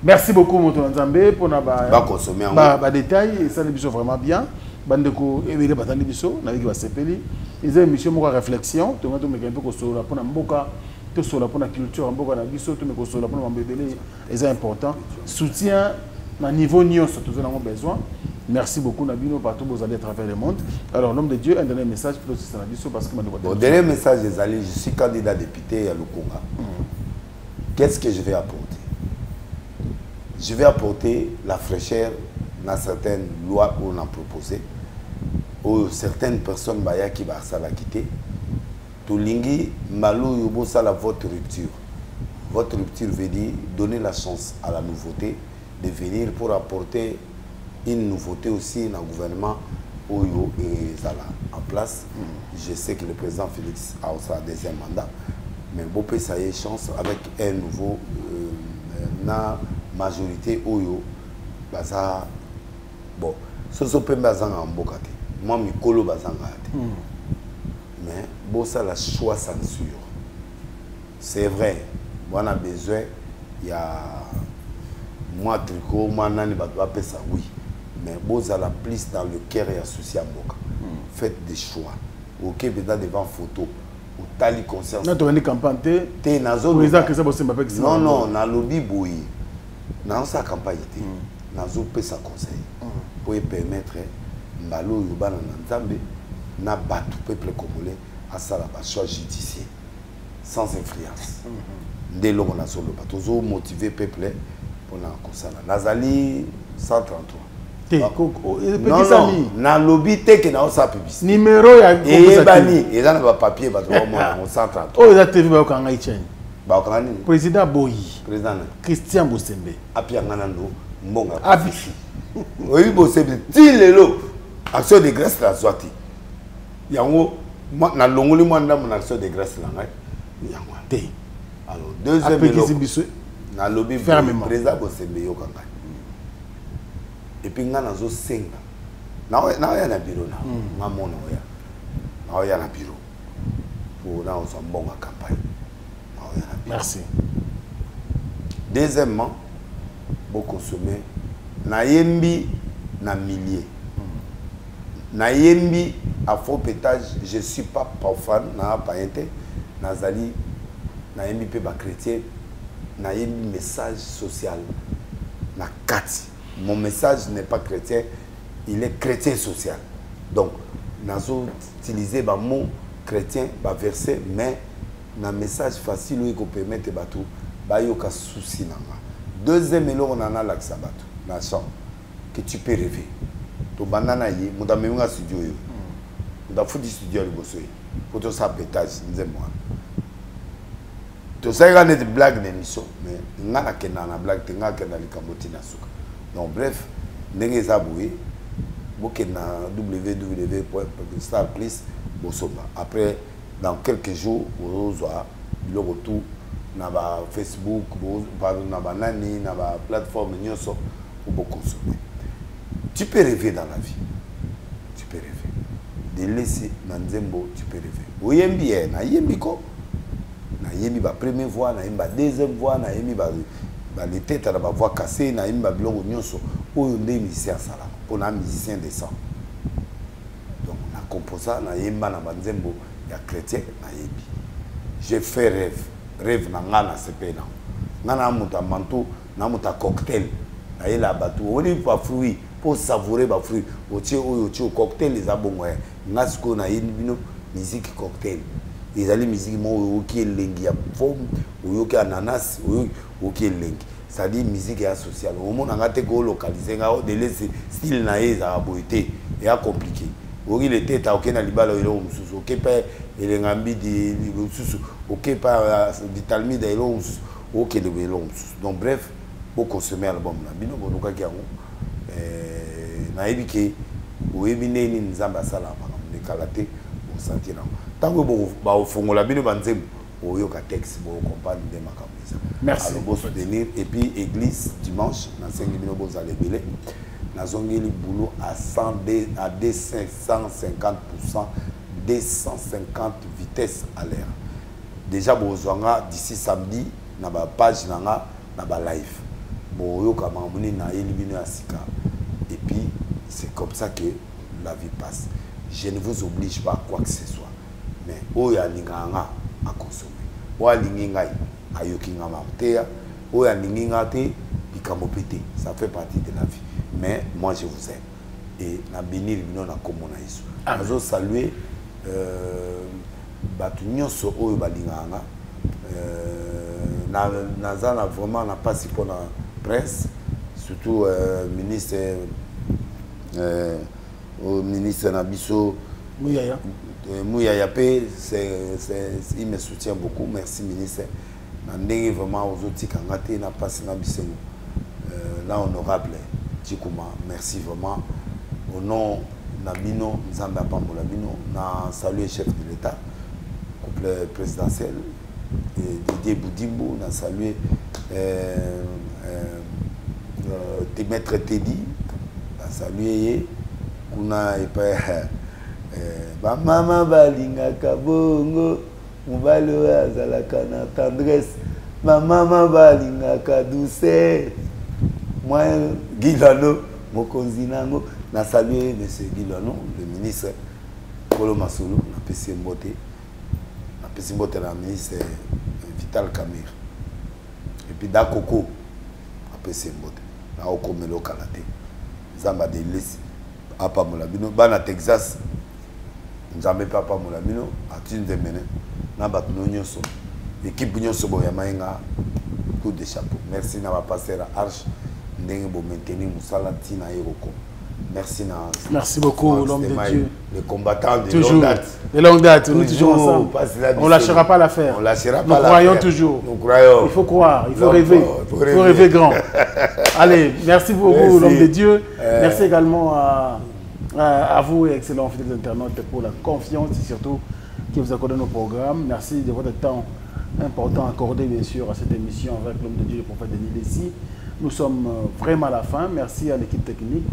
Merci beaucoup Moto Nzambe pour na ba consommer ba détail et ça les biso vraiment bien. Bandeko ebele batali biso na ki ba sepeli. Ils ont émission mo réflexion, to ngato meka un peu ko sola pour na mboka, to sola pour na culture mboka na biso, to meko sola pour na mbebele, c'est important. Soutien na niveau nyonso tous en avons besoin. Merci beaucoup Nabino partout vous allez à travers le monde. Alors l'homme de Dieu un dernier message pour tous biso parce que mon dernier message des alliés, je suis candidat député à Lukunga. Qu'est-ce que je vais apporter? Je vais apporter la fraîcheur dans certaines lois qu'on a proposées, où certaines personnes qui vont la quitter. Tolingi, Malou, Yobo, ça la votre rupture. Votre rupture veut dire donner la chance à la nouveauté de venir pour apporter une nouveauté aussi dans le gouvernement Oyo et Zala en place. Je sais que le président Félix a aussi un deuxième mandat, mais Bopé, ça y est, chance avec un nouveau na majorité Oyo. Baza bon, ce sont pas bazanga en bokate. Moi, mi kolo bazanga ate. Mais bon, ça la choix censure. C'est vrai. On a besoin. Il y a moi tricot, moi nani batwa ça oui. Mais bon, ça la plus dans le cœur et associé à Moka. Faites des choix. Ok, peut-être devant photo. Ou tali conscience. Non, tu as une campagne. T'es nazo. Non, non, na lobby boui. Dans sa campagne, nazo peut sa conseil. Pour permettre Mbalo Yubana Nantambe na batu peuple congolais à ça la choix judiciaire sans influence. Dès lors on a sur le bateau, zo motiver peuple pour na kosala. Nazali 133. Non, non, na lobby te que na sa publicité. Numéro ya bani, et là na ba papier ba au moins 133. Oh, il a TV ba kanga ichen. Ba kanga ni. Président Boyi. Président Christian Bosembe. Apia ngana ndo mbonga. Abi. Oui, Bosembe. Ti lelo action de grâce la zwati. Yango na longoli mo ndam na action de grâce la ngai. Yango te. Alors deuxième na lobby président Bosembe yo kanga. Et puis nga nazo senga. Na ya na bureau na. Nga mona oya. Na ya na bureau. Pour na on bonga campagne. Na ya na bureau. Merci. Deuxièmement, beaucoup consommer na yembi na milliers. Na yembi à faux pétage, je suis pas profane, na pas été, nazali na yembi pe ba chrétien, na yembi message social na kati. Mon message n'est pas chrétien, il est chrétien social. Donc, nazo utiliser ba mot chrétien, ba verset, mais na message facile où il peut permettre batou ba yoka souci nanga. Deuxième élo on en a l'accès batou, na chambre que tu peux rêver. To banana yi, muda meunga studio yo. Muda fudi studio le bosso yi. Pour to sa pétage nzemwa. To sa ga net blague d'émission, mais ngana kena na blague tenga kena likamboti na suka. Donc bref, ndenge za boué, boke na www.starplus bosomba. Après dans quelques jours, vous aurez le retour na ba Facebook, pardon na ba nani, na ba plateforme nyonso pour consommer. Tu peux rêver dans la vie. Tu peux rêver. De laisser Nanzembo, tu peux rêver. Oyembi na yembi ko. Na yembi ba première voix, na yembi ba deuxième voix, na yembi ba les têtes à la voix cassée, na yembi ba biloko nyonso. Oyo nde musicien sala. Pour un musicien décent. Donc na composa na yemba na Banzembo ya chrétien na yembi. J'ai fait rêve. Rêve na ngana sepe na. Ngana muta manteau, na muta cocktail. Na yela bateau. On dit pas fruit. Pour savourer les fruits, au cocktail les abongwa. Nasko na yinbino musique cocktail. Les ali musique mo qui est lengi ya pomme, ou qui ananas, ou qui est lengi. Ça dit musique et sociale. Au moment ngate ko localiser nga de laisser style na eza boité et a compliqué. Oki le tête a okena libala ilo mususu, oki pa ele ngambi di mususu, oki pa vitalmi da ilo mususu, oki le ilo mususu. Donc bref, pour consommer l'album là, bino bonuka ki yango. Na ebike oyebine ni nzamba sala makambo kalate on sentir nango tango ba ofongola bino banzembo oyoka texte bo comprendre de makambo. Merci. Alors bon soutenir et puis église dimanche na 5 bino bo za lebele na zongeli boulot à 250%, 250 vitesse à l'air. Déjà bozwanga d'ici samedi na ba page nanga na ba live boyoka mamuni na elibino ya sika et puis c'est comme ça que la vie passe. Je ne vous oblige pas à quoi que ce soit, mais oya linganga à consommer. Oya linginga ayokinga mamtea, oya linginga te pikamopete. Ça fait partie de la vie. Mais moi je vous aime. Et na bénir bino na komona isu. Azo saluer batu nyonso oyo balinganga. Nazana vraiment n'a pas si pour la presse, surtout ministre au ministre Nabiso Mouyaya P, il me soutient beaucoup. Merci ministre. Nandenge vraiment aux autres qui n'a pas là honorable Tikouma. Merci vraiment au nom Nabino Nzamba Pambolabino, na salué chef de l'État, couple présidentiel Didier Boudimbo, na salué Maître Teddy, na salué kuna epa ba mama balinga kabongo mubalo azalaka na tendresse ba mama balinga ka douceur moi Guilano mokonzi nango na saluer monsieur Guilano le ministre Kolo Masolo na pesi mbote na ministre Vital Kamer et puis Dakoko na pesi mbote na okomelo kalate zamba de lesi apa molabino bana Texas nzambe papa molabino atine de mene na batno nyonso équipe nyonso boya mainga coup de chapeau. Merci na passer à Arche ndenge bo maintenir musala tina yoko. Merci beaucoup l'homme de Dieu, les combattants de longue date. De longue date, nous toujours ensemble. On ne lâchera pas l'affaire. Nous croyons toujours. Nous croyons. Il faut croire, il faut rêver. Il faut rêver grand. Allez, merci beaucoup l'homme de Dieu. Merci également à vous, excellents fidèles internautes, pour la confiance et surtout qui vous accordez nos programmes. Merci de votre temps important accordé bien sûr à cette émission avec l'homme de Dieu, le prophète Denis Lessi. Nous sommes vraiment à la fin. Merci à l'équipe technique.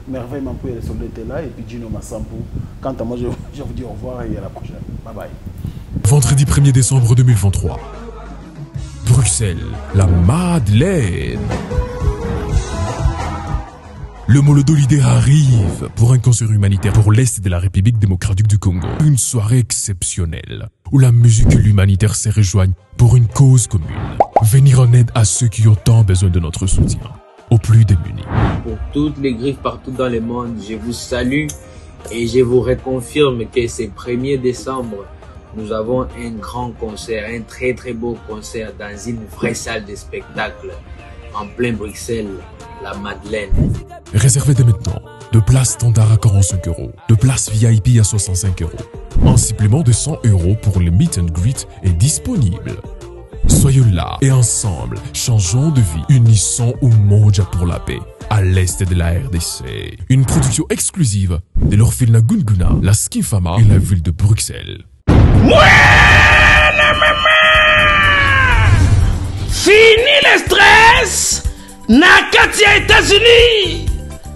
Merveille Mampou et les soldats étaient là. Et puis Gino Massampou. Quant à moi, je vous dis au revoir et à la prochaine. Bye bye. Vendredi 1er décembre 2023. Bruxelles, la Madeleine. Le Molodolidé arrive pour un concert humanitaire pour l'Est de la République démocratique du Congo. Une soirée exceptionnelle où la musique et l'humanitaire se rejoignent pour une cause commune. Venir en aide à ceux qui ont tant besoin de notre soutien, aux plus démunis. Pour toutes les griffes partout dans le monde, je vous salue et je vous reconfirme que ce 1er décembre, nous avons un grand concert, un très très beau concert dans une vraie salle de spectacle en plein Bruxelles, la Madeleine. Réservez dès maintenant de places standard à 45 €, de places VIP à 65 €. Un supplément de 100 € pour le meet and greet est disponible. Soyons là et ensemble, changeons de vie, unissons Umoja pour la paix, à l'est de la RDC. Une production exclusive de l'orphelinat Gunguna, la Skifama et la ville de Bruxelles. Fini le stress! Nakatia États-Unis!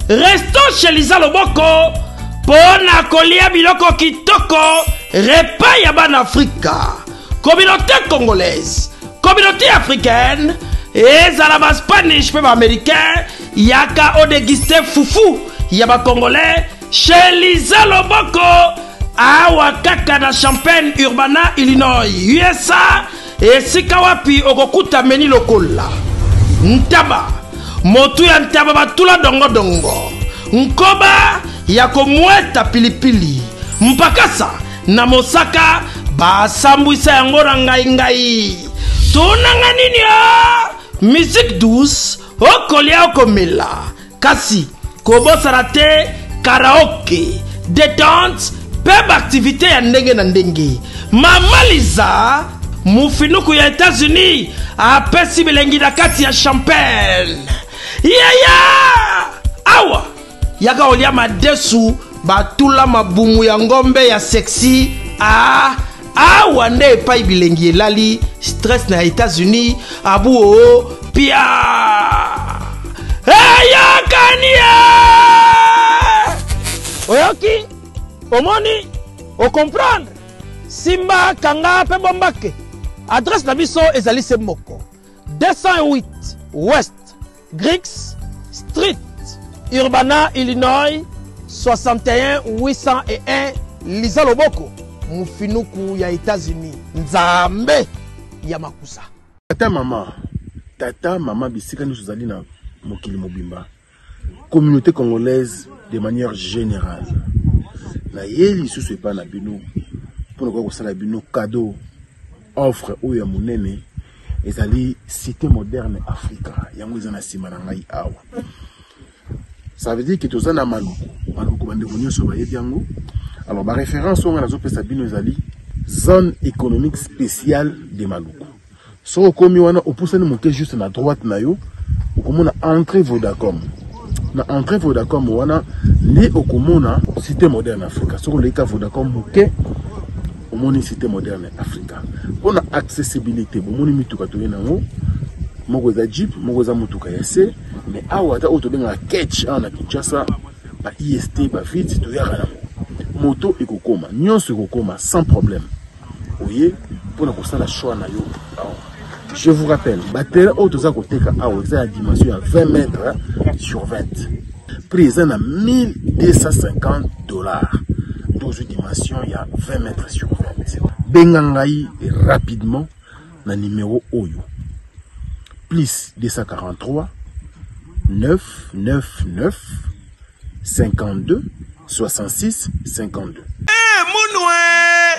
Restons chez Lisa Loboko pour Nakolia Biloko Kitoko, repas Yaban Africa. Communauté congolaise, communauté africaine, et Zalaba Spanish, peuple américain, Yaka Odegiste Foufou, Yaba Congolais, chez Lisa Loboko, Awakaka na Champaign, Urbana, Illinois, USA, et Sikawapi, Okokuta Meni Lokola. Ntaba, Motu ya Ntaba Batula Dongo Dongo, Nkoba, Yako Mweta Pilipili, Mpakasa, Namosaka, Basambwisa yango na ngai. Tunanga nini ya? Musique douce, okolia okomela. Kasi, kobosana te, karaoke, détente, peb activité ya ndenge na ndenge. Mama Liza, mufinuku ya États-Unis, apesi bilengi na kati ya Champagne. Awa, yaka olia madesu, batula mabumu ya ngombe ya sexy, Awa nde epai bilengi elali stress na États-Unis abu o pia eyakania oyoki omoni o comprendre simba kanga pe bombake adresse na biso ezali se moko 208 West Grix Street, Urbana, Illinois, 61 801 Lisa Loboko, Mufinuku ya États-Unis. Nzambe ya makusa. Tata mama bisika nous zali na mokili mobimba. Communauté congolaise de manière générale. Na yeli susu pas na bino pour nous ko sala bino cadeau offre ou ya munene ezali cité moderne Africa yango ezana sima na ngai awa. Ça veut dire que tous na maluku bande bonyo so baye yango. Alors ma référence on a zo pesa bino ezali zone économique spéciale de Maluku. So komi wana opusani moke juste na droite na yo okomona entrée Vodacom. Na entrée Vodacom wana li okomona cité moderne Africa. So leka Vodacom moke omoni cité moderne Africa. Pour la accessibilité, bomoni mituka to yenango moko za Jeep, moko za mutuka ya se, mais awa ta auto benga catch na Kinshasa ba IST ba vite to yaka nango. Moto ekokoma, nyonso ekokoma sans problème. Voyez, pour na kosala choix na yo. Je vous rappelle, batterie auto za koteka awa za dimension à 20 mètres sur 20. Prix à 1250 $. 12 dimensions, il y a 20 mètres sur 20. Bengangai rapidement na numéro Oyo. Plus 243 999 52 66 52.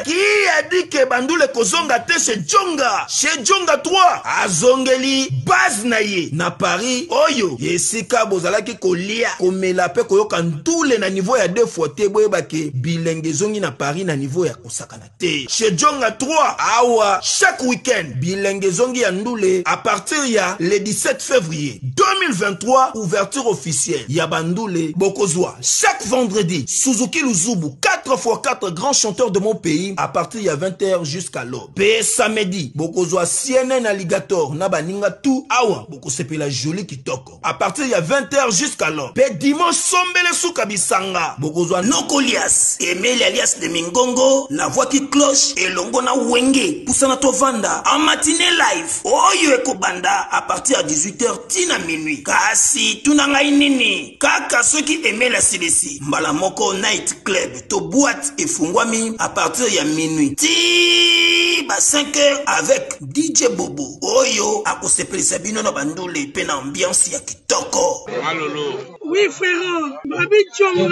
Qui a dit que Bandoule Kozonga te chez Djonga? Chez Djonga 3, à Zongeli, base naye, na Paris, Oyo, Yesika Bozalaki Kolia, Komelape Koyoka Ndoule na niveau ya 2 fois te, Boyebake, Bilenge Zongi na Paris na niveau ya Kosakana te. Chez Djonga 3, Awa, chaque week-end, Bilenge Zongi ya Ndoule, à partir ya le 17 février 2023, ouverture officielle, ya Bandoule, Bokozwa, chaque vendredi, Suzuki Luzubu, 4x4 grands chanteurs de mon pays, à partir de 20h jusqu'à l'aube. Pe samedi, Bokozwa CNN Alligator, Nabaninga tout, awa, Bokosepe la jolie kitoko. À partir de 20h jusqu'à l'aube. Pe dimanche, Sombele Soukabisanga, Bokozwa Nokolias, Emile alias de Mingongo, la voix qui cloche, et Longona Wenge, Poussana Tovanda, en matinée live, Oyo Ekobanda, à partir de 18h, Tina minuit. Kasi, Tunangai Nini, Kaka, ceux qui aimaient la CDC, Mbalamoko Night Club, to boîte et Fungwami, à partir de minuit. Ti ba 5h avec DJ Bobo. Oyo akosepeli sabino na bandole pe na ambiance ya kitoko. Malolo. Oui frère, Babi Djonga.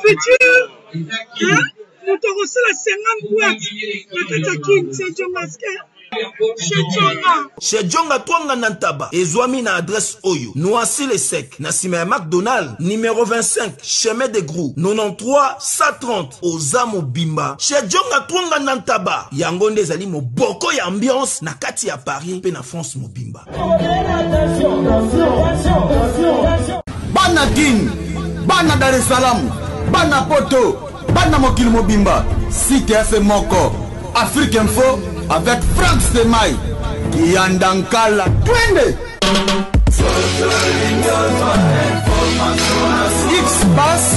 Futur. Hein? Nous te recevons la 50 boîtes. La Katakin, c'est Djonga. Chez Djonga Twanga Nantaba, Ezwami na adresse Oyo, Noisy le Sec, Nassime McDonald, numéro 25, chemin de Grou, 93 130, Ozamo Bimba. Chez Djonga Twanga Nantaba, Yangonde Zali mo boko ya ambiance, na kati ya Paris, pe na France mo Bimba. Bana Guine, Bana Dar es Salaam, Bana Poto, Bana Mokili Mobimba, CTF Moko, Afrique Info, avec Frank Stemai, Yandankala, Twende, X-Bass,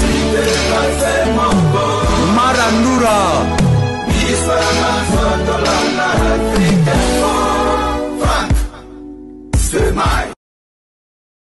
Marandura, Frank Stemai.